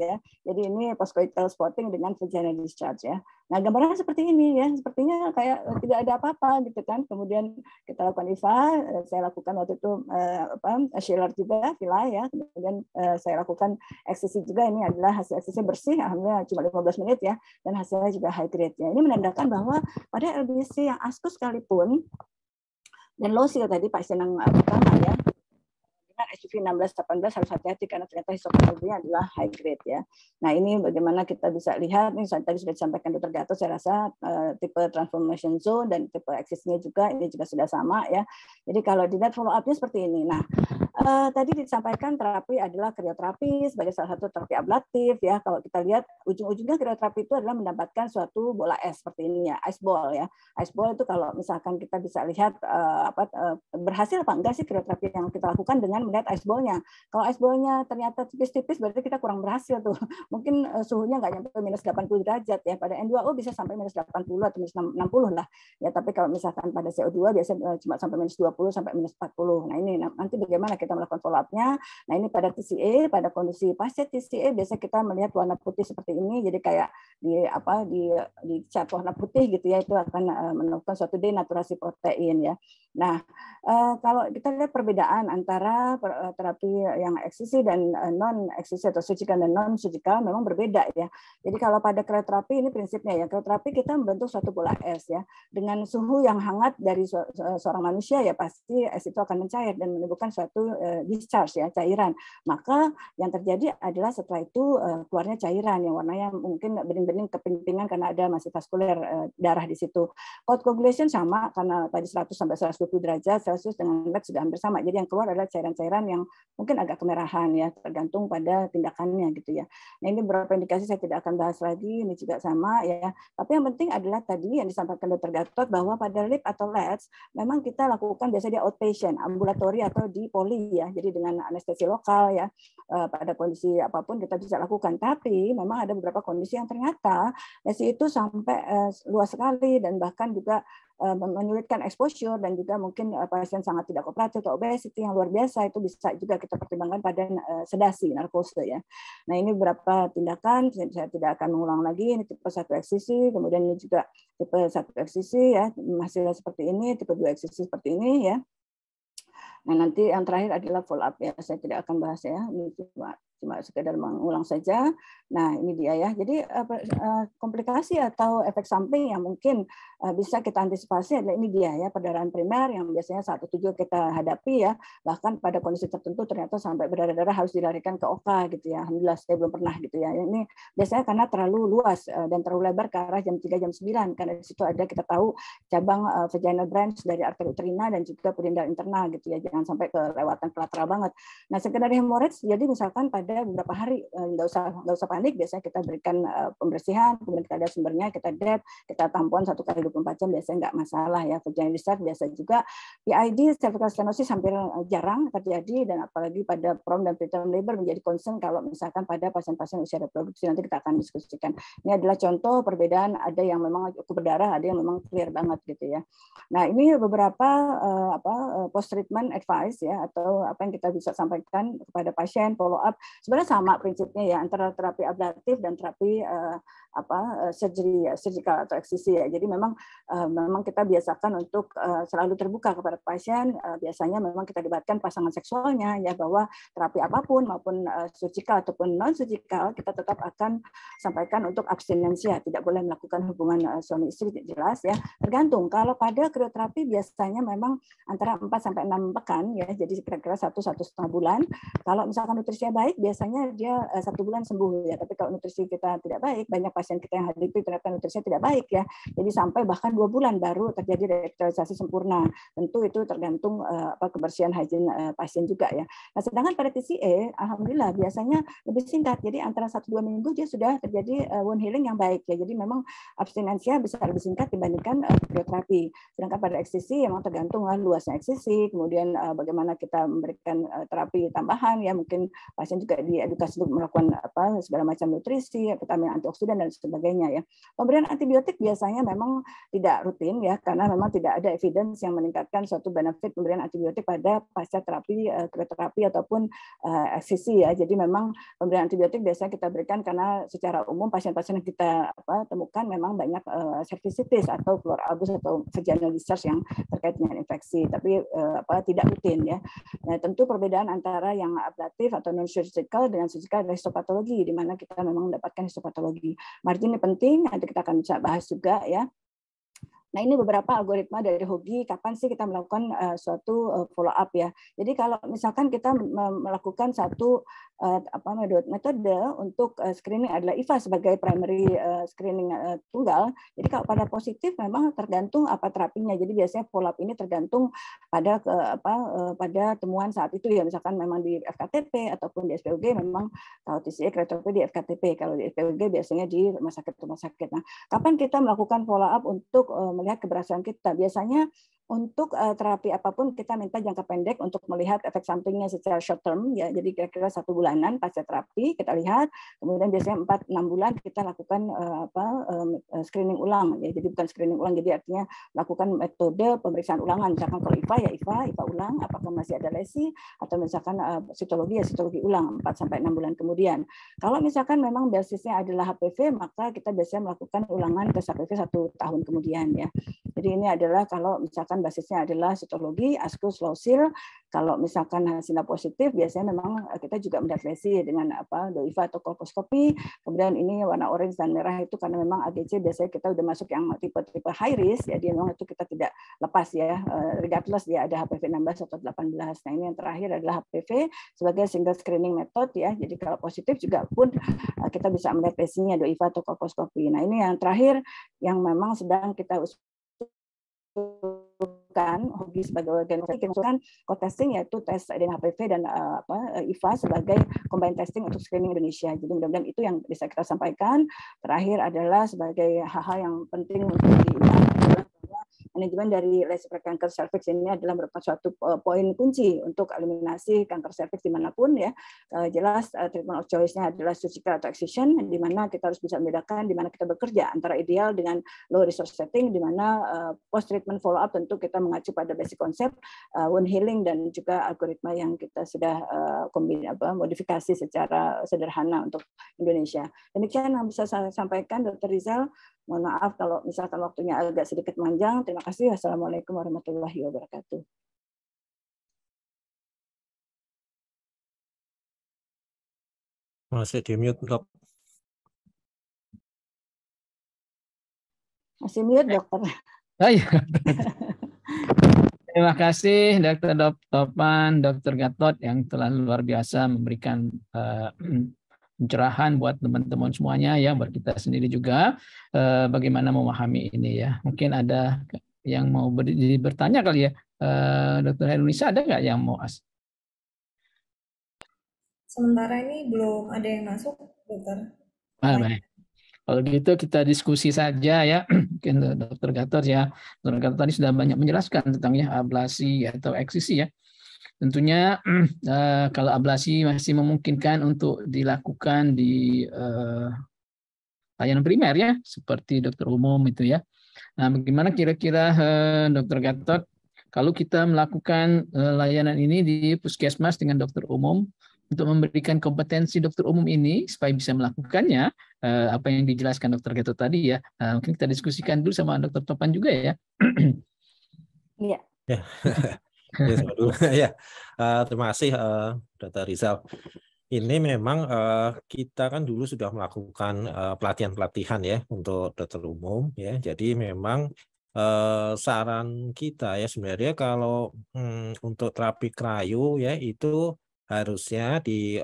ya. Jadi ini postcoital spotting dengan vaginal discharge ya. Nah, gambarnya seperti ini ya. Sepertinya kayak tidak ada apa-apa gitu kan. Kemudian kita lakukan IVA, saya lakukan waktu itu Schiller juga, Vila ya. Kemudian saya lakukan eksisi juga, ini adalah hasil eksisi bersih, alhamdulillah cuma 15 menit ya, dan hasilnya juga high grade ya. Ini menandakan bahwa pada LBC yang askus sekalipun dan low seal tadi pasien yang pertama ya, dengan HPV 16-18 harus hati-hati karena ternyata histopatologinya adalah high grade ya. Nah ini bagaimana kita bisa lihat, ini tadi sudah disampaikan Dr. Gatot, saya rasa tipe transformation zone dan tipe eksisnya juga ini juga sudah sama ya. Jadi kalau dilihat follow up-nya seperti ini. Nah tadi disampaikan terapi adalah krioterapi sebagai salah satu terapi ablatif ya. Kalau kita lihat ujung-ujungnya krioterapi itu adalah mendapatkan suatu bola es seperti ini ya, ice ball ya. Ice ball itu kalau misalkan kita bisa lihat berhasil apa enggak sih krioterapi yang kita lakukan dengan melihat ice ball-nya. Kalau ice ball-nya ternyata tipis-tipis berarti kita kurang berhasil tuh. Mungkin suhunya nggak nyampe minus 80 derajat ya. Pada N2O bisa sampai minus 80 atau minus 60 lah. Ya, tapi kalau misalkan pada CO2 biasanya cuma sampai minus 20 sampai minus 40. Nah, ini nanti bagaimana kita kita melakukan follow up-nya. Nah ini pada TCA, pada kondisi pasca TCA biasa kita melihat warna putih seperti ini, jadi kayak di cat warna putih gitu ya, itu akan melakukan suatu denaturasi protein ya. Nah kalau kita lihat perbedaan antara terapi yang eksisi dan non eksisi atau surgical dan non surgical memang berbeda ya. Jadi kalau pada krioterapi ini prinsipnya ya, krioterapi kita membentuk suatu bola es ya, dengan suhu yang hangat dari seorang manusia ya pasti es itu akan mencair dan menimbulkan suatu discharge ya, cairan. Maka yang terjadi adalah setelah itu keluarnya cairan yang warnanya mungkin bening-bening keping-pingan karena ada masih vaskuler darah di situ. Cold coagulation sama karena tadi 100 sampai 120 derajat Celcius dengan lab sudah hampir sama. Jadi yang keluar adalah cairan-cairan yang mungkin agak kemerahan ya, tergantung pada tindakannya gitu ya. Nah ini beberapa indikasi saya tidak akan bahas lagi, ini juga sama ya. Tapi yang penting adalah tadi yang disampaikan Dr. Gatot bahwa pada lip atau LADS memang kita lakukan biasanya di outpatient, ambulatori atau di poli ya. Jadi dengan anestesi lokal ya, pada kondisi apapun kita bisa lakukan. Tapi memang ada beberapa kondisi yang ternyata lesi itu sampai luas sekali dan bahkan juga menyulitkan exposure dan juga mungkin pasien sangat tidak kooperatif atau obesity yang luar biasa itu bisa juga kita pertimbangkan pada sedasi, narkose ya. Nah ini beberapa tindakan, saya tidak akan mengulang lagi, ini tipe 1 eksisi, kemudian ini juga tipe 1 eksisi ya, hasilnya seperti ini, tipe 2 eksisi seperti ini ya. Nah nanti yang terakhir adalah follow up ya, saya tidak akan bahas ya, ini cuma sekedar mengulang saja. Nah ini dia ya, jadi komplikasi atau efek samping yang mungkin bisa kita antisipasi adalah ini dia ya, perdarahan primer yang biasanya saat itu juga kita hadapi ya, bahkan pada kondisi tertentu ternyata sampai berdarah-darah harus dilarikan ke OK gitu ya. Alhamdulillah saya belum pernah gitu ya. Ini biasanya karena terlalu luas dan terlalu lebar ke arah jam 3 jam 9 karena di situ ada kita tahu cabang vaginal branch dari arteri uterina dan juga pudendal internal gitu ya. Jangan sampai kelewatan lateral banget. Nah, sekundari hemorrhage jadi misalkan pada beberapa hari nggak usah panik, biasanya kita berikan pembersihan, kemudian kita ada sumbernya, kita dep, kita tampon 1 kali 24 jam biasanya nggak masalah ya. Vaginal discharge biasa juga. PID, cervical stenosis hampir jarang terjadi dan apalagi pada prom dan preterm labor menjadi concern kalau misalkan pada pasien-pasien usia reproduksi, nanti kita akan diskusikan. Ini adalah contoh perbedaan, ada yang memang cukup berdarah, ada yang memang clear banget gitu ya. Nah, ini beberapa post treatment advice ya, atau apa yang kita bisa sampaikan kepada pasien follow up. Sebenarnya sama prinsipnya ya, antara terapi ablatif dan terapi surgical atau eksisi ya. Jadi memang kita biasakan untuk selalu terbuka kepada pasien. Biasanya memang kita libatkan pasangan seksualnya ya, bahwa terapi apapun maupun surgical ataupun non surgical kita tetap akan sampaikan untuk abstinensia, tidak boleh melakukan hubungan suami istri, jelas ya. Tergantung, kalau pada krioterapi biasanya memang antara 4 sampai 6 pekan ya, jadi kira-kira 1,5 bulan. Kalau misalkan nutrisinya baik, biasanya dia 1 bulan sembuh ya. Tapi kalau nutrisi kita tidak baik, banyak pasien kita yang HDP ternyata nutrisinya tidak baik ya. Jadi sampai bahkan 2 bulan baru terjadi revitalisasi sempurna. Tentu itu tergantung kebersihan hygiene pasien juga ya. Nah, sedangkan pada TCA, alhamdulillah biasanya lebih singkat. Jadi antara 1-2 minggu dia sudah terjadi wound healing yang baik ya. Jadi memang abstinensia bisa lebih singkat dibandingkan krioterapi. Sedangkan pada eksisi memang tergantung luasnya eksisi, kemudian bagaimana kita memberikan terapi tambahan ya, mungkin pasien juga diedukasi untuk melakukan segala macam nutrisi, vitamin antioksidan dan sebagainya ya. Pemberian antibiotik biasanya memang tidak rutin ya, karena memang tidak ada evidence yang meningkatkan suatu benefit pemberian antibiotik pada pasca terapi krioterapi ataupun eksisi ya. Jadi memang pemberian antibiotik biasanya kita berikan karena secara umum pasien-pasien yang kita temukan memang banyak cervicitis atau keluar albus atau vaginal discharge yang terkait dengan infeksi, tapi tidak rutin ya. Nah, tentu perbedaan antara yang ablatif atau non surgical dengan surgical adalah histopatologi, di mana kita memang mendapatkan histopatologi. Margin ini penting, nanti kita akan bisa bahas juga ya. Nah, ini beberapa algoritma dari Hogi, kapan sih kita melakukan suatu follow up ya. Jadi kalau misalkan kita melakukan satu metode untuk screening adalah IVA sebagai primary screening tunggal. Jadi kalau pada positif memang tergantung apa terapinya. Jadi biasanya follow up ini tergantung pada pada temuan saat itu ya. Misalkan memang di FKTP ataupun di SPOG, memang kalau TCA krioterapi di FKTP, kalau di SPOG biasanya di rumah sakit. Nah, kapan kita melakukan follow up untuk melihat keberhasilan kita? Biasanya Untuk terapi apapun kita minta jangka pendek untuk melihat efek sampingnya secara short term ya. Jadi kira-kira 1 bulanan pasca terapi kita lihat, kemudian biasanya 4-6 bulan kita lakukan screening ulang ya. Jadi bukan screening ulang, jadi artinya lakukan metode pemeriksaan ulangan. Misalkan kalau IVA ya IVA ulang, apakah masih ada lesi, atau misalkan sitologi ya sitologi ulang 4-6 bulan kemudian. Kalau misalkan memang basisnya adalah HPV, maka kita biasanya melakukan ulangan tes HPV 1 tahun kemudian ya. Jadi ini adalah kalau misalkan basisnya adalah sitologi, askus, losil. Kalau misalkan hasilnya positif, biasanya memang kita juga melihat lesi dengan DOIVA atau kolposkopi. Kemudian ini warna orange dan merah itu karena memang AGC biasanya kita udah masuk yang tipe-tipe high risk, jadi memang itu kita tidak lepas ya, regardless dia ada HPV 16 atau 18. Nah ini yang terakhir adalah HPV sebagai single screening method ya. Jadi kalau positif juga pun kita bisa melihat lesinya DOIVA atau kolposkopi. Nah ini yang terakhir yang memang sedang kita Hogi sebagai organisasi kita usulkan co-testing, yaitu tes DNA HPV dan IVA sebagai combined testing untuk screening Indonesia. Jadi mudah-mudahan itu yang bisa kita sampaikan. Terakhir adalah sebagai hal-hal yang penting untuk diingat, manajemen dari lesi kanker serviks ini adalah merupakan suatu poin kunci untuk eliminasi kanker serviks dimanapun ya. Jelas treatment of choice-nya adalah surgical atau excision, di mana kita harus bisa membedakan di mana kita bekerja antara ideal dengan low resource setting, di mana post treatment follow up tentu kita mengacu pada basic konsep wound healing dan juga algoritma yang kita sudah modifikasi secara sederhana untuk Indonesia. Demikian yang bisa saya sampaikan, Dr. Rizal. Mohon maaf kalau misalkan waktunya agak sedikit panjang. Terima kasih. Wassalamualaikum warahmatullahi wabarakatuh. Masih di mute, Dok. Masih mute, Dokter. Terima kasih Dr. Topan, Dr. Gatot yang telah luar biasa memberikan pencerahan buat teman-teman semuanya ya, buat kita sendiri juga bagaimana memahami ini ya. Mungkin ada yang mau bertanya kali ya, Dr. Herunisa, ada nggak yang mau Sementara ini belum ada yang masuk, Dokter. Baik. Kalau gitu kita diskusi saja ya, mungkin Dr. Gatot ya. Dr. Gatot tadi sudah banyak menjelaskan tentang ya ablasi atau eksisi ya. Tentunya kalau ablasi masih memungkinkan untuk dilakukan di layanan primer ya, seperti dokter umum itu ya. Nah, bagaimana kira-kira Dr. Gatot kalau kita melakukan layanan ini di puskesmas dengan dokter umum untuk memberikan kompetensi dokter umum ini supaya bisa melakukannya apa yang dijelaskan Dr. Gatot tadi ya. Mungkin kita diskusikan dulu sama Dr. Topan juga ya. Iya. Ya. Ya, terima kasih Dr. Rizal. Ini memang kita kan dulu sudah melakukan pelatihan-pelatihan ya untuk dokter umum ya. Jadi memang saran kita ya sebenarnya kalau untuk terapi krayo ya itu harusnya di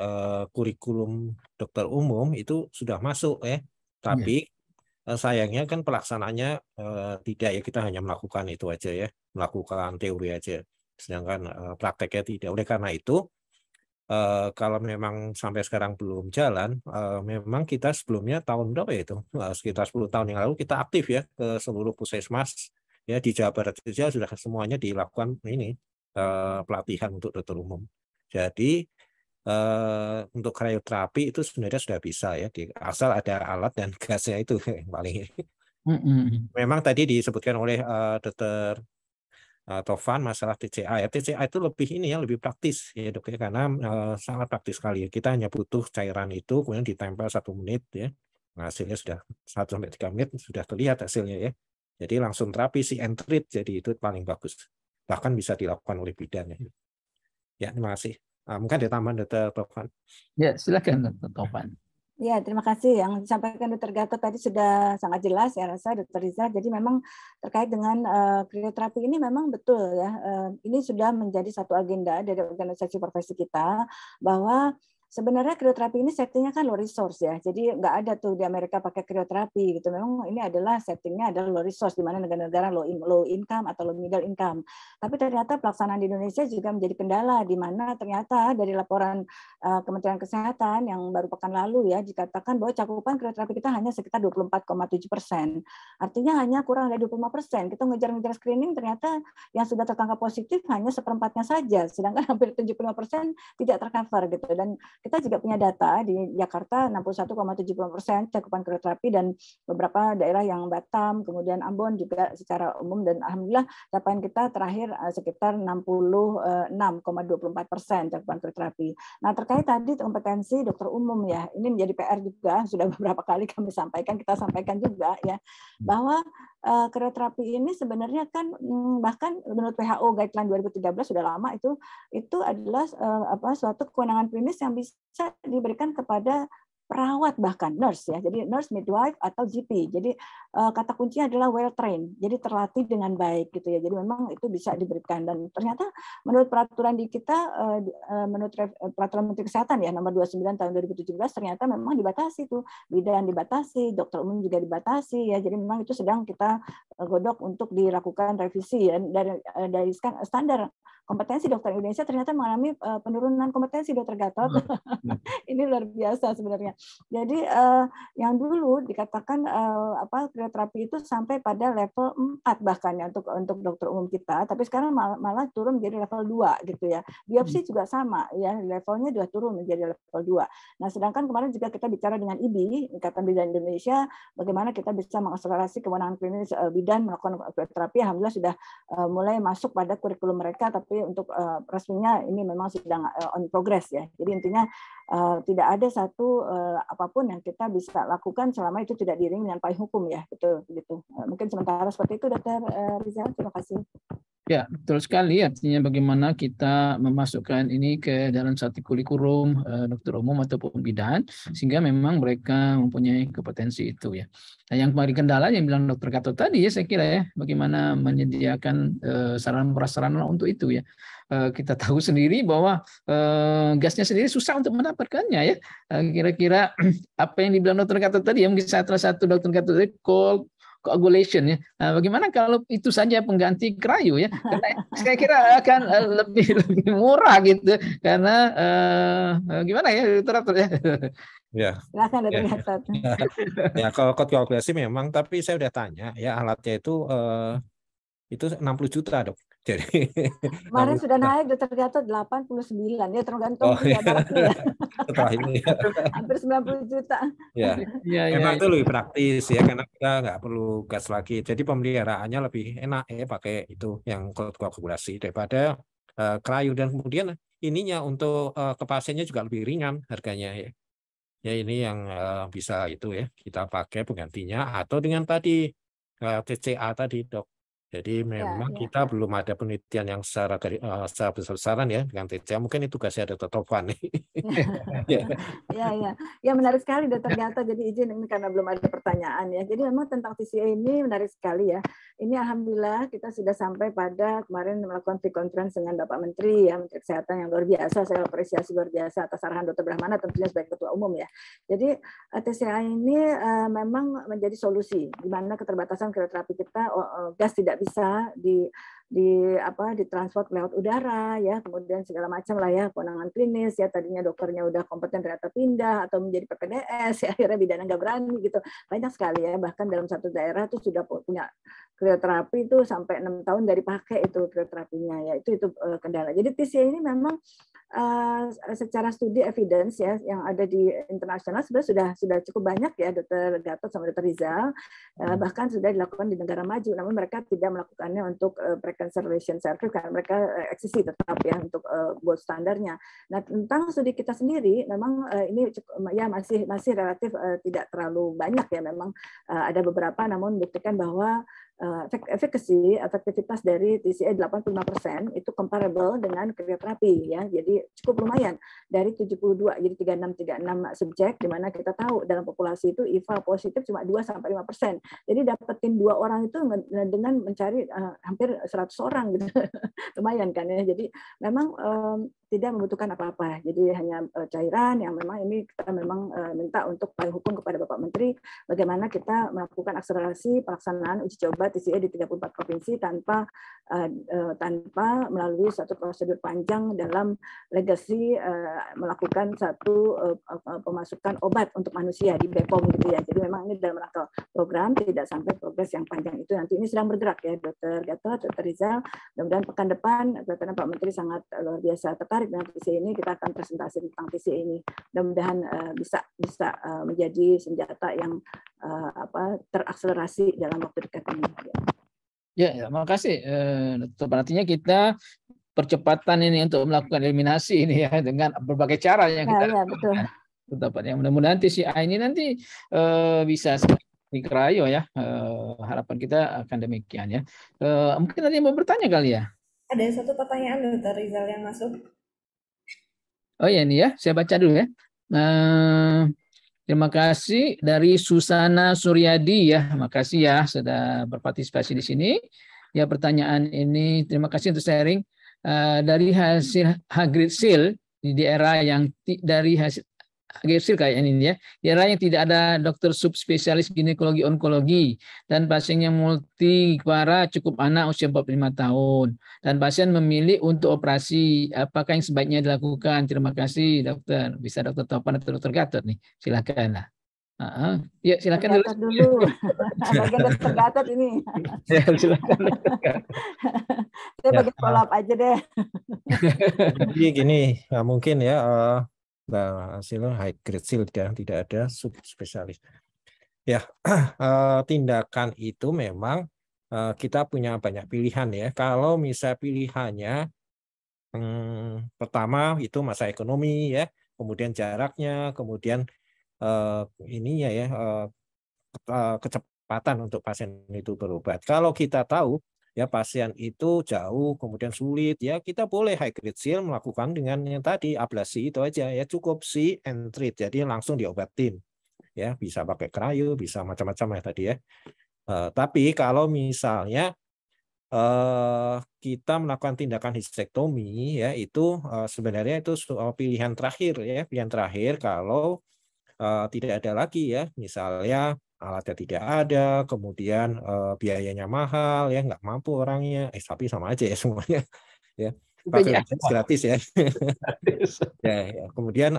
kurikulum dokter umum itu sudah masuk ya. Tapi sayangnya kan pelaksanaannya tidak ya, kita hanya melakukan itu aja ya, melakukan teori aja. Sedangkan prakteknya tidak. Oleh karena itu, kalau memang sampai sekarang belum jalan, memang kita sebelumnya tahun berapa ya itu? Sekitar 10 tahun yang lalu kita aktif ya ke seluruh puskesmas ya di Jawa Barat saja sudah semuanya dilakukan ini pelatihan untuk dokter umum. Jadi untuk krioterapi itu sebenarnya sudah bisa ya, asal ada alat dan gasnya itu yang paling. Memang tadi disebutkan oleh dokter Tovan masalah TCA ya. TCA itu lebih ini ya, lebih praktis ya dok ya, karena sangat praktis sekali. Kita hanya butuh cairan itu kemudian ditempel 1 menit ya. Nah, hasilnya sudah 1-3 menit sudah terlihat hasilnya ya. Jadi langsung terapi si and-treat, jadi itu paling bagus. Bahkan bisa dilakukan oleh bidan ya. Ya, terima kasih. Mungkin ada tambahan Dr. Tovan. Ya, silakan Dr. Tovan. Ya, terima kasih. Yang disampaikan Dr. Gatot tadi sudah sangat jelas ya rasa Dr. Rizal. Jadi memang terkait dengan krioterapi ini memang betul ya. Ini sudah menjadi satu agenda dari organisasi profesi kita bahwa sebenarnya krioterapi ini settingnya kan low resource ya, jadi nggak ada tuh di Amerika pakai krioterapi gitu. Memang ini adalah settingnya adalah low resource di mana negara-negara low income atau low middle income. Tapi ternyata pelaksanaan di Indonesia juga menjadi kendala, di mana ternyata dari laporan Kementerian Kesehatan yang baru pekan lalu ya dikatakan bahwa cakupan krioterapi kita hanya sekitar 24,7%. Artinya hanya kurang dari 25%. Kita ngejar-ngejar screening ternyata yang sudah tertangkap positif hanya seperempatnya saja, sedangkan hampir 75% tidak tercover gitu. Dan kita juga punya data di Jakarta 61,70% cakupan krioterapi dan beberapa daerah yang Batam, kemudian Ambon juga secara umum, dan alhamdulillah capaian kita terakhir sekitar 66,24% cakupan krioterapi. Nah, terkait tadi kompetensi dokter umum ya, ini menjadi PR juga, sudah beberapa kali kami sampaikan, kita sampaikan juga ya, bahwa krioterapi ini sebenarnya kan bahkan menurut WHO guideline 2013 sudah lama itu adalah suatu kewenangan klinis yang bisa diberikan kepada perawat, bahkan nurse ya, jadi nurse, midwife atau GP. Jadi kata kuncinya adalah well trained, jadi terlatih dengan baik gitu ya. Jadi memang itu bisa diberikan, dan ternyata menurut peraturan di kita, menurut peraturan Menteri Kesehatan ya nomor 29 tahun 2017 ternyata memang dibatasi tuh, bidan dibatasi, dokter umum juga dibatasi ya. Jadi memang itu sedang kita godok untuk dilakukan revisi ya. Dari standar kompetensi dokter Indonesia ternyata mengalami penurunan kompetensi, Dokter Gatot. Ini luar biasa sebenarnya. Jadi yang dulu dikatakan krioterapi itu sampai pada level 4 bahkan ya untuk dokter umum kita, tapi sekarang malah turun menjadi level 2 gitu ya. Biopsi juga sama ya, levelnya sudah turun menjadi level 2. Nah, sedangkan kemarin juga kita bicara dengan IBI, Ikatan Bidan Indonesia, bagaimana kita bisa mengakselerasi kewenangan klinis bidan melakukan krioterapi. Alhamdulillah sudah mulai masuk pada kurikulum mereka, tapi untuk resminya ini memang sedang on progress ya. Jadi intinya tidak ada satu apapun yang kita bisa lakukan selama itu tidak diiringi dengan payung hukum ya, betul gitu. Mungkin sementara seperti itu, Dr. Rizal. Terima kasih. Ya, betul sekali. Artinya bagaimana kita memasukkan ini ke dalam satu kurikulum dokter umum ataupun bidan, sehingga memang mereka mempunyai kompetensi itu ya. Nah, yang paling kendala yang bilang Dokter Gatot tadi ya, saya kira ya, bagaimana menyediakan sarana-prasarana untuk itu ya. Kita tahu sendiri bahwa gasnya sendiri susah untuk mendapatkannya ya. Kira-kira apa yang dibilang Dokter Gatot tadi ya, mungkin salah satu Dokter Gatot tadi coagulation ya. Nah, bagaimana kalau itu saja pengganti krayo ya? Karena saya kira akan lebih murah gitu. Karena gimana ya, Dokter ya? Ya. Silakan Dokter Gatot. Ya, kalau coagulasi memang, tapi saya udah tanya ya, alatnya itu 60 juta, Dok. Jadi kemarin sudah naik Dokter Gatot 89 ya, tergantung iya. ya. Setelah ini hampir 90 juta. Ya, memang itu lebih praktis ya, karena kita nggak perlu gas lagi. Jadi pemeliharaannya lebih enak ya pakai itu yang koagulasi daripada krayo, dan kemudian ininya untuk ke pasiennya juga lebih ringan harganya ya. Ya ini yang bisa itu ya kita pakai penggantinya, atau dengan tadi TCA tadi, Dok. Jadi memang kita belum ada penelitian yang secara besar-besaran ya dengan TCA. Mungkin itu tugasnya Dr. Tovan. Ya menarik sekali Dokter Gatot. Jadi izin ini karena belum ada pertanyaan ya. Jadi memang tentang TCA ini menarik sekali ya. Ini alhamdulillah kita sudah sampai pada kemarin melakukan pre-conference dengan Bapak Menteri ya, Menteri Kesehatan yang luar biasa. Saya apresiasi luar biasa atas arahan Dr. Brahmana tentunya sebagai Ketua Umum ya. Jadi TCA ini memang menjadi solusi di mana keterbatasan krioterapi kita, gas tidak bisa ditransport lewat udara ya, kemudian segala macam lah ya, kewenangan klinis ya, tadinya dokternya udah kompeten ternyata pindah atau menjadi PPDS ya, akhirnya bidan nggak berani gitu, banyak sekali ya. Bahkan dalam satu daerah tuh sudah punya krioterapi itu sampai 6 tahun dari pakai itu krioterapinya ya, itu kendala. Jadi TCA ini memang secara studi evidence ya yang ada di internasional sebenarnya sudah cukup banyak ya, Dokter Gatot sama Dokter Rizal, bahkan sudah dilakukan di negara maju, namun mereka tidak melakukannya untuk precancer relation circle karena mereka eksisi tetap ya untuk gold standarnya. Nah, tentang studi kita sendiri memang ini cukup, ya masih relatif tidak terlalu banyak ya, memang ada beberapa, namun membuktikan bahwa efektivitas dari TCA 85% itu comparable dengan krioterapi ya. Jadi cukup lumayan dari 72 jadi 36 subjek, di mana kita tahu dalam populasi itu IVA positif cuma 2-5%. Jadi dapetin 2 orang itu dengan mencari hampir 100 orang gitu. Lumayan kan ya. Jadi memang tidak membutuhkan apa-apa. Jadi hanya cairan yang memang ini kita memang minta untuk payung hukum kepada Bapak Menteri bagaimana kita melakukan akselerasi pelaksanaan uji coba TCA di 34 provinsi tanpa melalui suatu prosedur panjang dalam legasi melakukan satu pemasukan obat untuk manusia di BPOM gitu ya. Jadi memang ini dalam rangka program, tidak sampai progres yang panjang itu. Nanti ini sedang bergerak ya, Dr. Gatot, Dr. Rizal. Mudah-mudahan pekan depan, karena Pak Menteri sangat luar biasa tertarik dengan TCA ini, kita akan presentasi tentang TCA ini. Mudah-mudahan bisa menjadi senjata yang terakselerasi dalam waktu dekat ini. Ya, makasih. Artinya kita percepatan ini untuk melakukan eliminasi ini ya dengan berbagai cara yang kita lakukan. Yang mudah-mudahan TCA ini nanti bisa dikerayo ya. Harapan kita akan demikian ya. Mungkin ada yang mau bertanya kali ya? Ada satu pertanyaan Dr. Rizal yang masuk. Oh ya, ini ya, saya baca dulu ya. Terima kasih dari Susana Suryadi ya. Makasih ya sudah berpartisipasi di sini. Ya, pertanyaan ini terima kasih untuk sharing. Dari hasil Hagrid Seal di daerah yang dari hasil Hagrid Seal kayak ini ya, daerah yang tidak ada dokter subspesialis ginekologi onkologi dan pasiennya multipara cukup anak usia 45 tahun dan pasien memilih untuk operasi, apakah yang sebaiknya dilakukan? Terima kasih dokter. Bisa Dokter Topan atau Dokter Gatot nih, silakan lah. Ya, silakan dulu. Bagian Dokter Gatot ini. Ya, silakan. Saya bagian follow up aja deh. Jadi gini, mungkin ya hasilnya high grade seal tidak ada subspesialis. Ya, tindakan itu memang kita punya banyak pilihan ya. Kalau misal pilihannya pertama itu masa ekonomi ya, kemudian jaraknya, kemudian ininya ya kecepatan untuk pasien itu berobat. Kalau kita tahu ya pasien itu jauh kemudian sulit ya, kita boleh high grade seal melakukan dengan yang tadi ablasi itu aja ya, cukup see and treat, jadi langsung diobatin ya, bisa pakai cryo, bisa macam-macam ya tadi ya. Tapi kalau misalnya kita melakukan tindakan histektomi ya, itu sebenarnya itu pilihan terakhir ya, pilihan terakhir kalau tidak ada lagi ya, misalnya alatnya tidak ada, kemudian biayanya mahal ya, nggak mampu orangnya, tapi sama aja ya semuanya ya, gratis ya. Ya, kemudian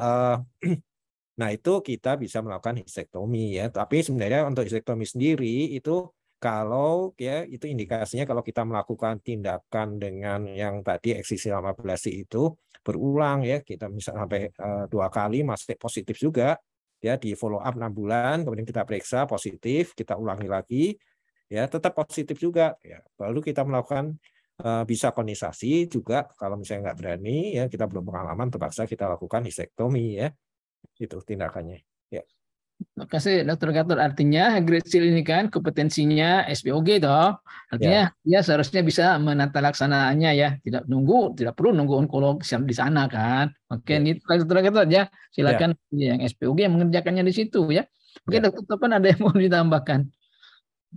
nah itu kita bisa melakukan histektomi ya, tapi sebenarnya untuk histektomi sendiri itu kalau ya itu indikasinya kalau kita melakukan tindakan dengan yang tadi eksisi lama ablasi itu berulang ya, kita bisa sampai 2 kali masih positif juga ya, di follow up 6 bulan, kemudian kita periksa positif, kita ulangi lagi ya, tetap positif juga ya, baru kita melakukan bisa kondensasi juga. Kalau misalnya nggak berani ya, kita belum pengalaman, terpaksa kita lakukan histektomi ya, itu tindakannya ya. Terima kasih Dr. Gatot. Artinya Hagrid Seal ini kan kompetensinya SPOG toh. Artinya dia seharusnya bisa menata laksanaannya ya. Tidak perlu nunggu onkolog di sana kan. Oke, ini Dr. Gatot ya. Silakan yang SPOG yang mengerjakannya di situ ya. Oke, Dr. Topan ada yang mau ditambahkan?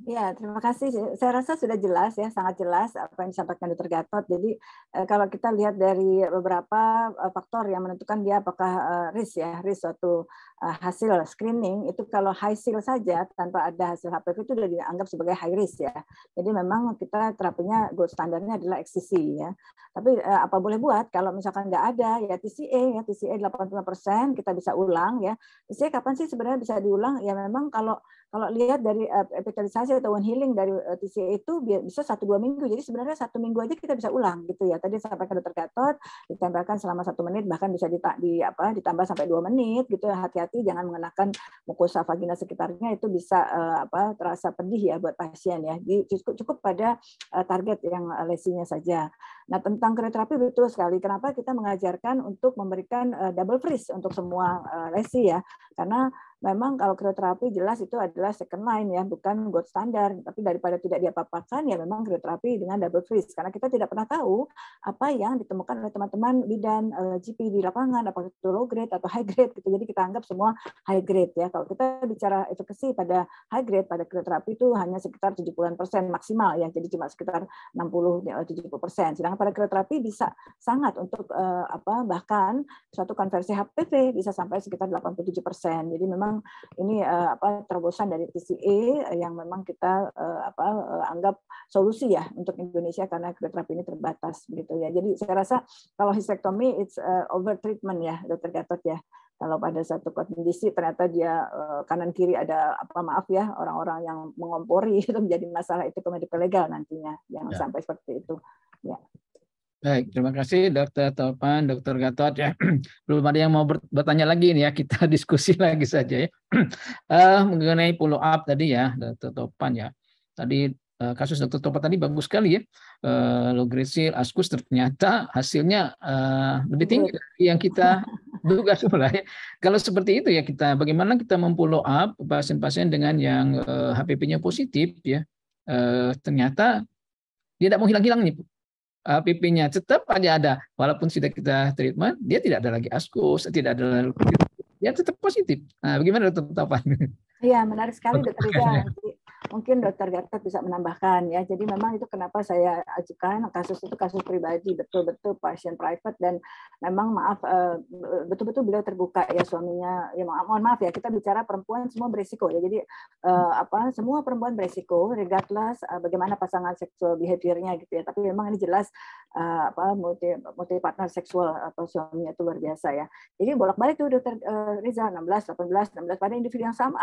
Ya, terima kasih. Saya rasa sudah jelas ya, sangat jelas apa yang disampaikan Dr. Gatot. Jadi kalau kita lihat dari beberapa faktor yang menentukan dia apakah risk suatu hasil screening itu, kalau high seal saja tanpa ada hasil HPV itu sudah dianggap sebagai high risk ya. Jadi memang kita terapinya gold standarnya adalah XCC ya. Tapi apa boleh buat kalau misalkan nggak ada ya TCA 85% kita bisa ulang ya. TCA kapan sih sebenarnya bisa diulang? Ya memang kalau lihat dari epitelisasi atau wound healing dari TCA itu bisa 1-2 minggu. Jadi sebenarnya 1 minggu aja kita bisa ulang gitu ya. Tadi sampaikan Dr. Gatot, ditempelkan selama 1 menit, bahkan bisa ditambah sampai 2 menit gitu. Hati-hati jangan mengenakan mukosa vagina sekitarnya, itu bisa terasa pedih ya buat pasien ya. Jadi cukup pada target yang lesinya saja. Nah, tentang krioterapi betul sekali. Kenapa kita mengajarkan untuk memberikan double freeze untuk semua lesi ya? Karena memang kalau krioterapi jelas itu adalah second line ya, bukan gold standard. Tapi daripada tidak diapa-apakan ya memang krioterapi dengan double freeze. Karena kita tidak pernah tahu apa yang ditemukan oleh teman-teman bidan GP di lapangan, apakah itu low grade atau high grade gitu. Jadi kita anggap semua high grade ya. Kalau kita bicara efekasi pada high grade, pada krioterapi itu hanya sekitar 70% maksimal ya. Jadi cuma sekitar 60-70%. Sedangkan yang pada krioterapi bisa sangat untuk bahkan suatu konversi HPV bisa sampai sekitar 87%. Jadi memang ini terobosan dari TCA yang memang kita anggap solusi ya untuk Indonesia karena krioterapi ini terbatas gitu ya. Jadi saya rasa kalau hysterectomy it's over treatment ya, Dr. Gatot ya. Kalau pada satu kondisi ternyata dia kanan kiri ada orang-orang yang mengompori itu menjadi masalah itu medical legal nantinya, jangan sampai seperti itu. Ya. Baik, terima kasih Dr. Topan, Dr. Gatot ya. Belum ada yang mau bertanya lagi nih ya, kita diskusi lagi saja ya. Mengenai follow up tadi ya, Dr. Topan ya. Tadi kasus Dr. Topan tadi bagus sekali ya. Low-grade askus ternyata hasilnya lebih tinggi dari yang kita duga semula ya. Kalau seperti itu ya bagaimana kita memfollow up pasien-pasien dengan yang HPV-nya positif ya. Ternyata dia tidak mau hilang-hilang nih. HPV-nya tetap aja ada, walaupun sudah kita treatment, dia tidak ada lagi askus, tidak ada lagi, dia tetap positif. Nah, bagaimana Dr. Topan? Iya, menarik sekali Dr. Riza. Mungkin Dr. Gatot bisa menambahkan ya. Jadi memang itu kenapa saya ajukan kasus itu kasus pribadi, betul-betul pasien private, dan memang betul-betul beliau terbuka ya suaminya. Ya mohon maaf ya, kita bicara perempuan semua berisiko ya. Jadi semua perempuan berisiko regardless bagaimana pasangan seksual behaviornya gitu ya. Tapi memang ini jelas multi partner seksual atau suaminya itu luar biasa ya. Jadi bolak-balik tuh Dr. Riza 16 pada individu yang sama.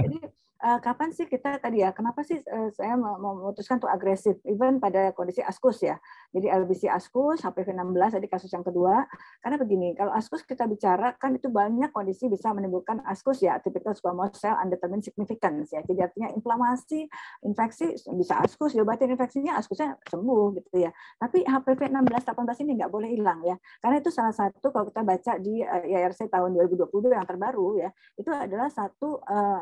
Jadi kapan sih kita tadi ya, kenapa sih saya memutuskan untuk agresif, even pada kondisi askus ya. Jadi LBC askus, HPV 16 tadi kasus yang kedua. Karena begini, kalau askus kita bicara kan itu banyak kondisi bisa menimbulkan askus ya, typical squamous cell undetermined significance ya. Jadi artinya inflamasi, infeksi bisa askus, diobatin infeksinya, askusnya sembuh gitu ya. Tapi HPV 16-18 ini nggak boleh hilang ya. Karena itu salah satu kalau kita baca di IARC tahun 2022 yang terbaru ya, itu adalah satu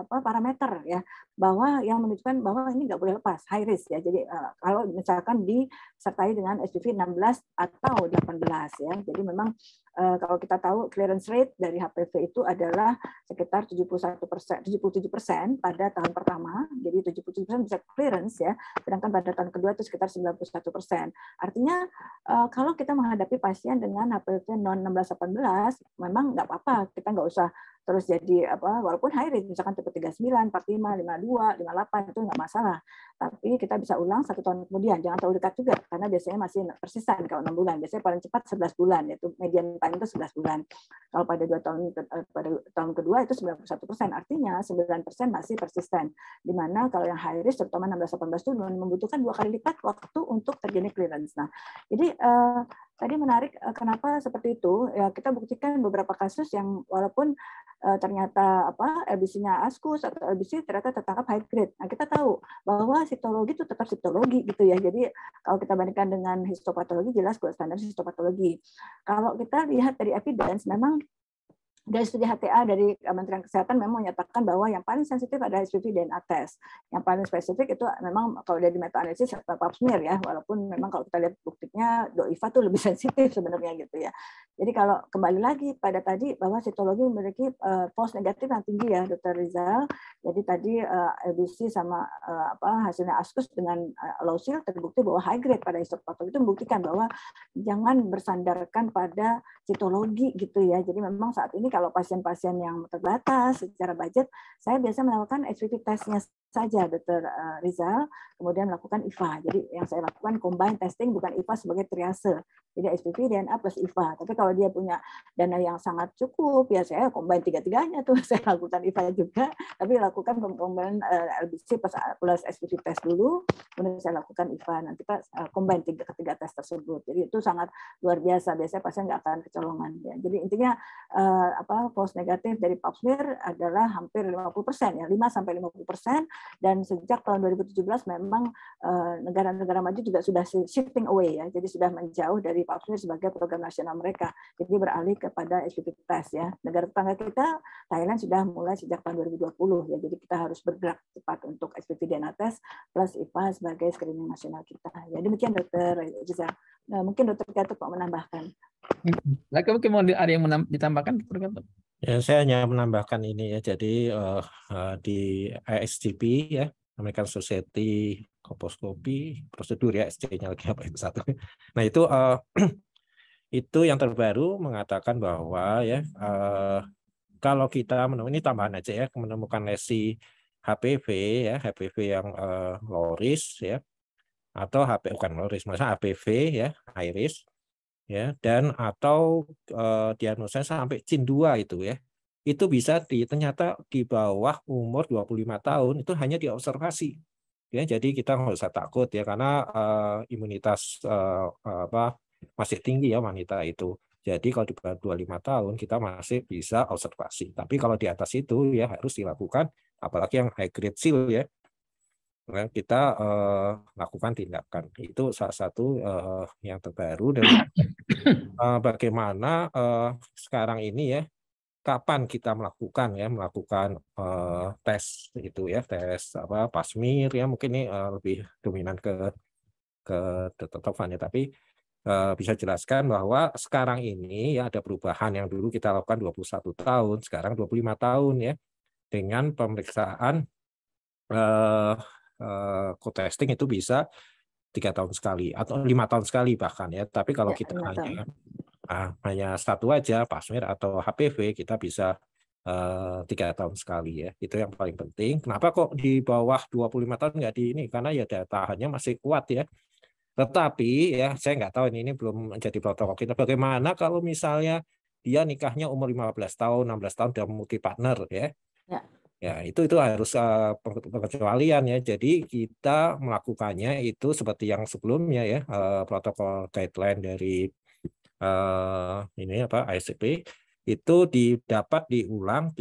parameter ya, bahwa yang menunjukkan bahwa ini nggak boleh lepas, high risk ya. Jadi kalau misalkan disertai dengan HPV 16 atau 18 ya. Jadi memang kalau kita tahu clearance rate dari HPV itu adalah sekitar 77% pada tahun pertama. Jadi 77% bisa clearance ya. Sedangkan pada tahun kedua itu sekitar 91%. Artinya kalau kita menghadapi pasien dengan HPV non 16-18, memang nggak apa-apa, kita nggak usah terus jadi walaupun high risk misalkan tipe 39, 45, 52, 58 itu nggak masalah. Tapi kita bisa ulang 1 tahun kemudian, jangan terlalu dekat juga karena biasanya masih persisten kalau 6 bulan. Biasanya paling cepat 11 bulan, yaitu median time itu 11 bulan. Kalau pada tahun kedua itu 91%, artinya 9% masih persisten. Di mana kalau yang high risk terutama 16-18 itu membutuhkan 2 kali lipat waktu untuk terjadi clearance. Nah, jadi tadi menarik kenapa seperti itu ya, kita buktikan beberapa kasus yang walaupun ternyata LBC-nya askus atau LBC ternyata tertangkap high grade. Nah, kita tahu bahwa sitologi itu tetap sitologi gitu ya. Jadi kalau kita bandingkan dengan histopatologi, jelas gold standar histopatologi. Kalau kita lihat dari evidence, memang dari studi HTA dari Kementerian Kesehatan memang menyatakan bahwa yang paling sensitif adalah HPV DNA test. Yang paling spesifik itu memang kalau dari meta-analisis pap smear ya, walaupun memang kalau kita lihat buktinya DOIVA tuh lebih sensitif sebenarnya gitu ya. Jadi kalau kembali lagi pada tadi bahwa sitologi memiliki false negatif yang tinggi ya, Dr. Rizal. Jadi tadi LBC sama hasilnya askus dengan low seal terbukti bahwa high grade pada histopatologi itu membuktikan bahwa jangan bersandarkan pada sitologi gitu ya. Jadi memang saat ini kalau pasien-pasien yang terbatas secara budget, saya biasa melakukan HPV testnya saja, Dr. Rizal, kemudian melakukan IVA. Jadi yang saya lakukan combine testing, bukan IVA sebagai triase. Jadi HPV, DNA plus IVA. Tapi kalau dia punya dana yang sangat cukup, ya saya combine tiga-tiganya tuh. Saya lakukan IVA juga, tapi lakukan combine LBC plus HPV test dulu, kemudian saya lakukan IVA. Nanti kita combine ketiga tes tersebut. Jadi itu sangat luar biasa. Biasanya pasien nggak akan kecolongan. Ya. Jadi intinya false negatif dari pap smear adalah hampir 50% ya, 5-50%. Dan sejak tahun 2017 memang negara-negara maju juga sudah shifting away ya, jadi sudah menjauh dari pap smear sebagai program nasional mereka, jadi beralih kepada HPV test ya. Negara tetangga kita Thailand sudah mulai sejak tahun 2020 ya, jadi kita harus bergerak cepat untuk HPV DNA test plus IVA sebagai screening nasional kita. Ya demikian Dr. Riza. Nah, mungkin Dr. Gatot mau menambahkan. Mungkin mau ada yang ditambahkan Dr. Gatot? Ya, saya hanya menambahkan ini ya. Jadi di ISGP ya, American Society Colposcopy prosedur ya, SC-nya lagi apa itu satu. Nah itu itu yang terbaru mengatakan bahwa ya kalau kita menemukan, ini tambahan aja ya, menemukan lesi HPV ya, HPV yang low risk ya, atau bukan low risk, maksudnya HPV ya, high risk ya, dan atau diagnosa sampai CIN2 itu ya. Itu bisa ternyata di bawah umur 25 tahun itu hanya diobservasi. Ya, jadi kita nggak usah takut ya, karena imunitas masih tinggi ya wanita itu. Jadi kalau di bawah 25 tahun kita masih bisa observasi. Tapi kalau di atas itu ya harus dilakukan, apalagi yang high grade SIL ya, kita lakukan tindakan. Itu salah satu yang terbaru. Dan bagaimana sekarang ini ya, kapan kita melakukan tes itu ya, tes Pap-smear ya, mungkin ini lebih dominan ke Dr. Taufan ya, tapi bisa jelaskan bahwa sekarang ini ya ada perubahan. Yang dulu kita lakukan 21 tahun, sekarang 25 tahun ya, dengan pemeriksaan co-testing itu bisa 3 tahun sekali atau 5 tahun sekali bahkan ya. Tapi kalau kita hanya satu aja, Pap-smear atau HPV, kita bisa 3 tahun sekali ya. Itu yang paling penting. Kenapa kok di bawah 25 tahun nggak di ini? Karena ya daya tahannya masih kuat ya. Tetapi ya saya nggak tahu, ini belum menjadi protokol kita. Bagaimana kalau misalnya dia nikahnya umur 15 tahun, 16 tahun, dan multi partner ya. Ya, itu harus pengecualian ya. Jadi kita melakukannya itu seperti yang sebelumnya ya, protokol guideline dari ini ASCP itu didapat diulang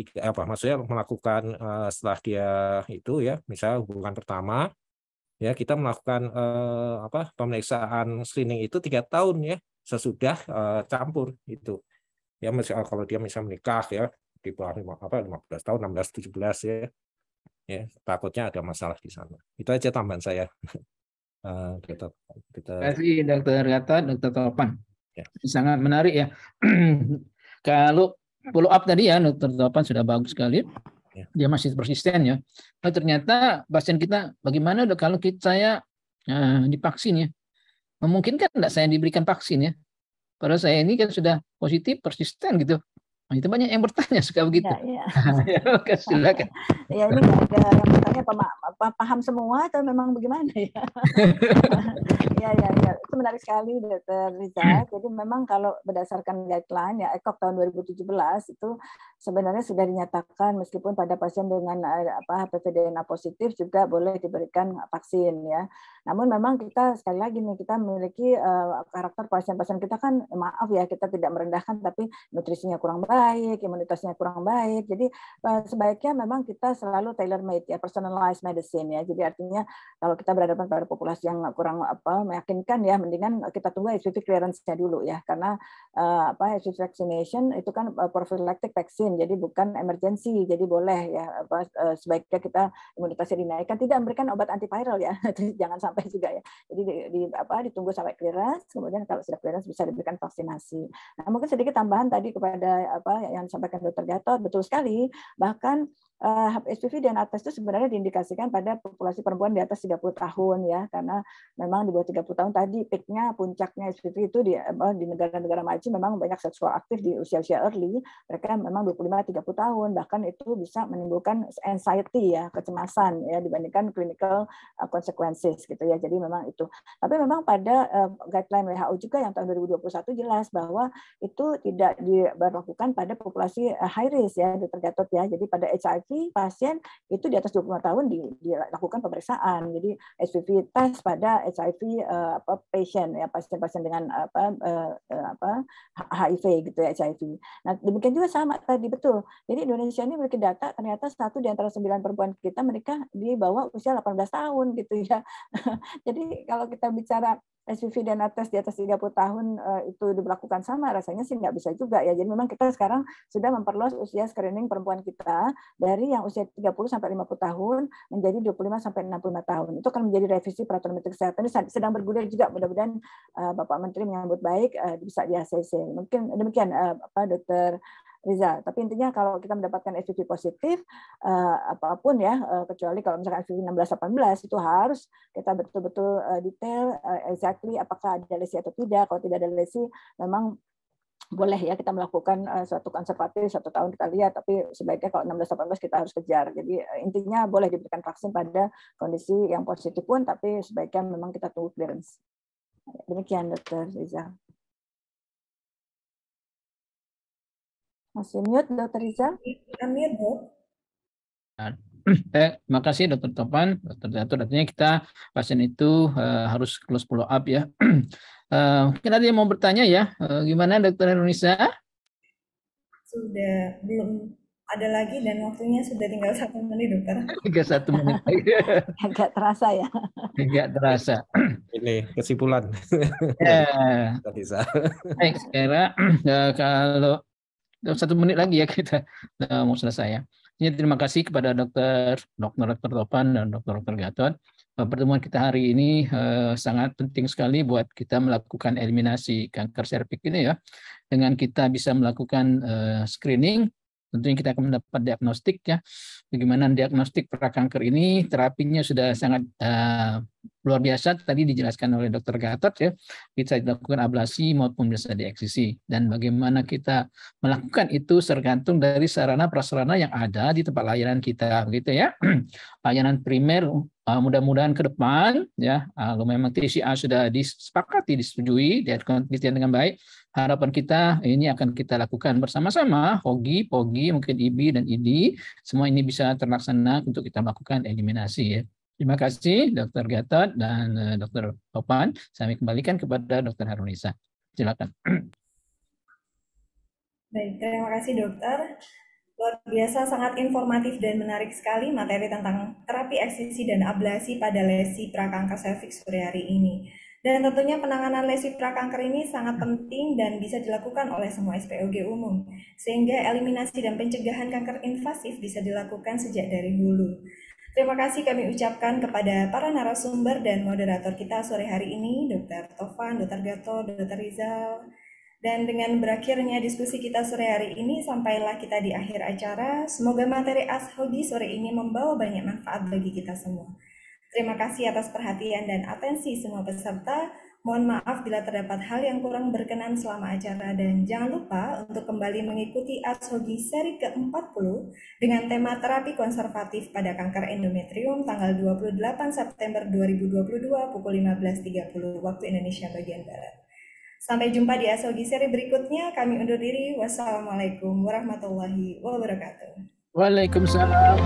maksudnya melakukan setelah dia itu ya, misalnya hubungan pertama ya, kita melakukan pemeriksaan screening itu 3 tahun ya sesudah campur itu ya. Misalnya kalau dia menikah ya di bawah 15 tahun, 16, 17 ya, takutnya ada masalah di sana. Itu aja tambahan saya. Terima kasih Dr. Gatot, Dr. Taufan. Ya. Sangat menarik ya. Kalau follow up tadi ya, Dr. Taufan sudah bagus sekali. Ya. Dia masih persisten ya. Nah, ternyata pasien kita, bagaimana dok kalau saya divaksin ya? Memungkinkan enggak saya diberikan vaksin ya? Padahal saya ini kan sudah positif, persisten gitu. Nah, itu banyak yang bertanya suka begitu. Ya. Silakan. Ya, ini ada yang bertanya paham semua atau memang bagaimana ya? Ya. Itu menarik sekali Dr. Riza. Jadi memang kalau berdasarkan guideline ya ECOG tahun 2017 itu sebenarnya sudah dinyatakan meskipun pada pasien dengan HPV DNA positif juga boleh diberikan vaksin ya. Namun memang kita sekali lagi nih, kita memiliki karakter pasien-pasien kita kan, maaf ya, kita tidak merendahkan, tapi nutrisinya kurang baik, imunitasnya kurang baik. Jadi sebaiknya memang kita selalu tailor made ya, personalized medicine ya. Jadi artinya kalau kita berhadapan pada populasi yang kurang meyakinkan ya, mendingan kita tunggu HPV clearance-nya dulu ya, karena HPV vaccination itu kan prophylactic vaccine, jadi bukan emergency. Jadi boleh ya sebaiknya kita imunitasnya dinaikkan, tidak memberikan obat antiviral ya. Jangan sampai juga ya. Jadi ditunggu sampai clearance, kemudian kalau sudah clearance bisa diberikan vaksinasi. Nah, mungkin sedikit tambahan tadi kepada yang disampaikan Dr. Gatot, betul sekali. Bahkan HPV DNA test itu sebenarnya diindikasikan pada populasi perempuan di atas 30 tahun ya, karena memang di bawah 30 tahun tadi peaknya, puncaknya HPV itu di negara-negara maju memang banyak seksual aktif di usia-usia early, mereka memang 25-30 tahun, bahkan itu bisa menimbulkan anxiety ya, kecemasan ya, dibandingkan clinical consequences gitu ya. Jadi memang itu. Tapi memang pada guideline WHO juga yang tahun 2021 jelas bahwa itu tidak diberlakukan pada populasi high risk ya, Dr. Gatot ya. Jadi pada HIV pasien itu di atas 25 tahun dilakukan pemeriksaan. Jadi HPV test pada HIV patient ya, pasien-pasien dengan HIV gitu ya, HIV. Nah, demikian juga sama tadi, betul. Jadi Indonesia ini memiliki data ternyata 1 di antara 9 perempuan kita menikah di bawah usia 18 tahun gitu ya. Jadi kalau kita bicara HPV DNA test di atas 30 tahun itu diberlakukan sama, rasanya sih nggak bisa juga ya. Jadi memang kita sekarang sudah memperluas usia screening perempuan kita dari yang usia 30 sampai 50 tahun menjadi 25 sampai 65 tahun. Itu akan menjadi revisi peraturan Menteri Kesehatan. Ini sedang bergulir juga, mudah-mudahan Bapak Menteri menyambut baik bisa di ACC. Mungkin demikian Dr. Riza. Tapi intinya kalau kita mendapatkan FVV positif, apapun ya, kecuali kalau misalkan FVV 16-18 itu harus kita betul-betul detail exactly apakah ada lesi atau tidak. Kalau tidak ada lesi, memang boleh ya kita melakukan suatu konservatif 1 tahun kita lihat, tapi sebaiknya kalau 16-18 kita harus kejar. Jadi intinya boleh diberikan vaksin pada kondisi yang positif pun, tapi sebaiknya memang kita tunggu clearance. Demikian Dr. Riza. Masih mute Dr. Riza? Unmute, Dok. Terima kasih Dr. Topan, Dr. Gatot. Artinya kita pasien itu harus close follow up ya. Mungkin ada yang mau bertanya ya, gimana Dr. Nisa? Sudah belum ada lagi dan waktunya sudah tinggal 1 menit, Dokter. Tinggal 1 menit. Agak terasa ya. Agak terasa. Ini kesimpulan. Bisa. Baik, sekarang kalau 1 menit lagi ya kita mau selesai ya. Jadi terima kasih kepada Dr. Topan dan Dr. Gatot. Pertemuan kita hari ini sangat penting sekali buat kita melakukan eliminasi kanker serviks ini ya. Dengan kita bisa melakukan screening, tentunya kita akan mendapat diagnostik ya. Bagaimana diagnostik prakanker ini, terapinya sudah sangat luar biasa. Tadi dijelaskan oleh Dr. Gatot ya, bisa dilakukan ablasi maupun bisa dieksisi. Dan bagaimana kita melakukan itu tergantung dari sarana prasarana yang ada di tempat layanan kita, gitu ya. Layanan primer mudah-mudahan ke depan ya, kalau memang TCA sudah disepakati, disetujui, dilakukan dengan baik, harapan kita ini akan kita lakukan bersama-sama, HOGI, POGI, mungkin IBI dan IDI, semua ini bisa terlaksana untuk kita melakukan eliminasi ya. Terima kasih Dr. Gatot dan Dr. Topan. Saya kembalikan kepada Dr. Harunisa. Silakan. Baik, terima kasih dokter. Luar biasa, sangat informatif dan menarik sekali materi tentang terapi eksisi dan ablasi pada lesi prakanker serviks sore hari ini. Dan tentunya penanganan lesi prakanker ini sangat penting dan bisa dilakukan oleh semua SPOG umum, sehingga eliminasi dan pencegahan kanker invasif bisa dilakukan sejak dari hulu. Terima kasih kami ucapkan kepada para narasumber dan moderator kita sore hari ini, Dr. Tovan, Dr. Gatot, Dr. Rizal. Dan dengan berakhirnya diskusi kita sore hari ini, sampailah kita di akhir acara. Semoga materi HOGI sore ini membawa banyak manfaat bagi kita semua. Terima kasih atas perhatian dan atensi semua peserta. Mohon maaf bila terdapat hal yang kurang berkenan selama acara. Dan jangan lupa untuk kembali mengikuti HOGI seri ke-40 dengan tema terapi konservatif pada kanker endometrium tanggal 28 September 2022 pukul 15.30 waktu Indonesia bagian Barat. Sampai jumpa di HOGI seri berikutnya. Kami undur diri. Wassalamualaikum warahmatullahi wabarakatuh. Waalaikumsalam.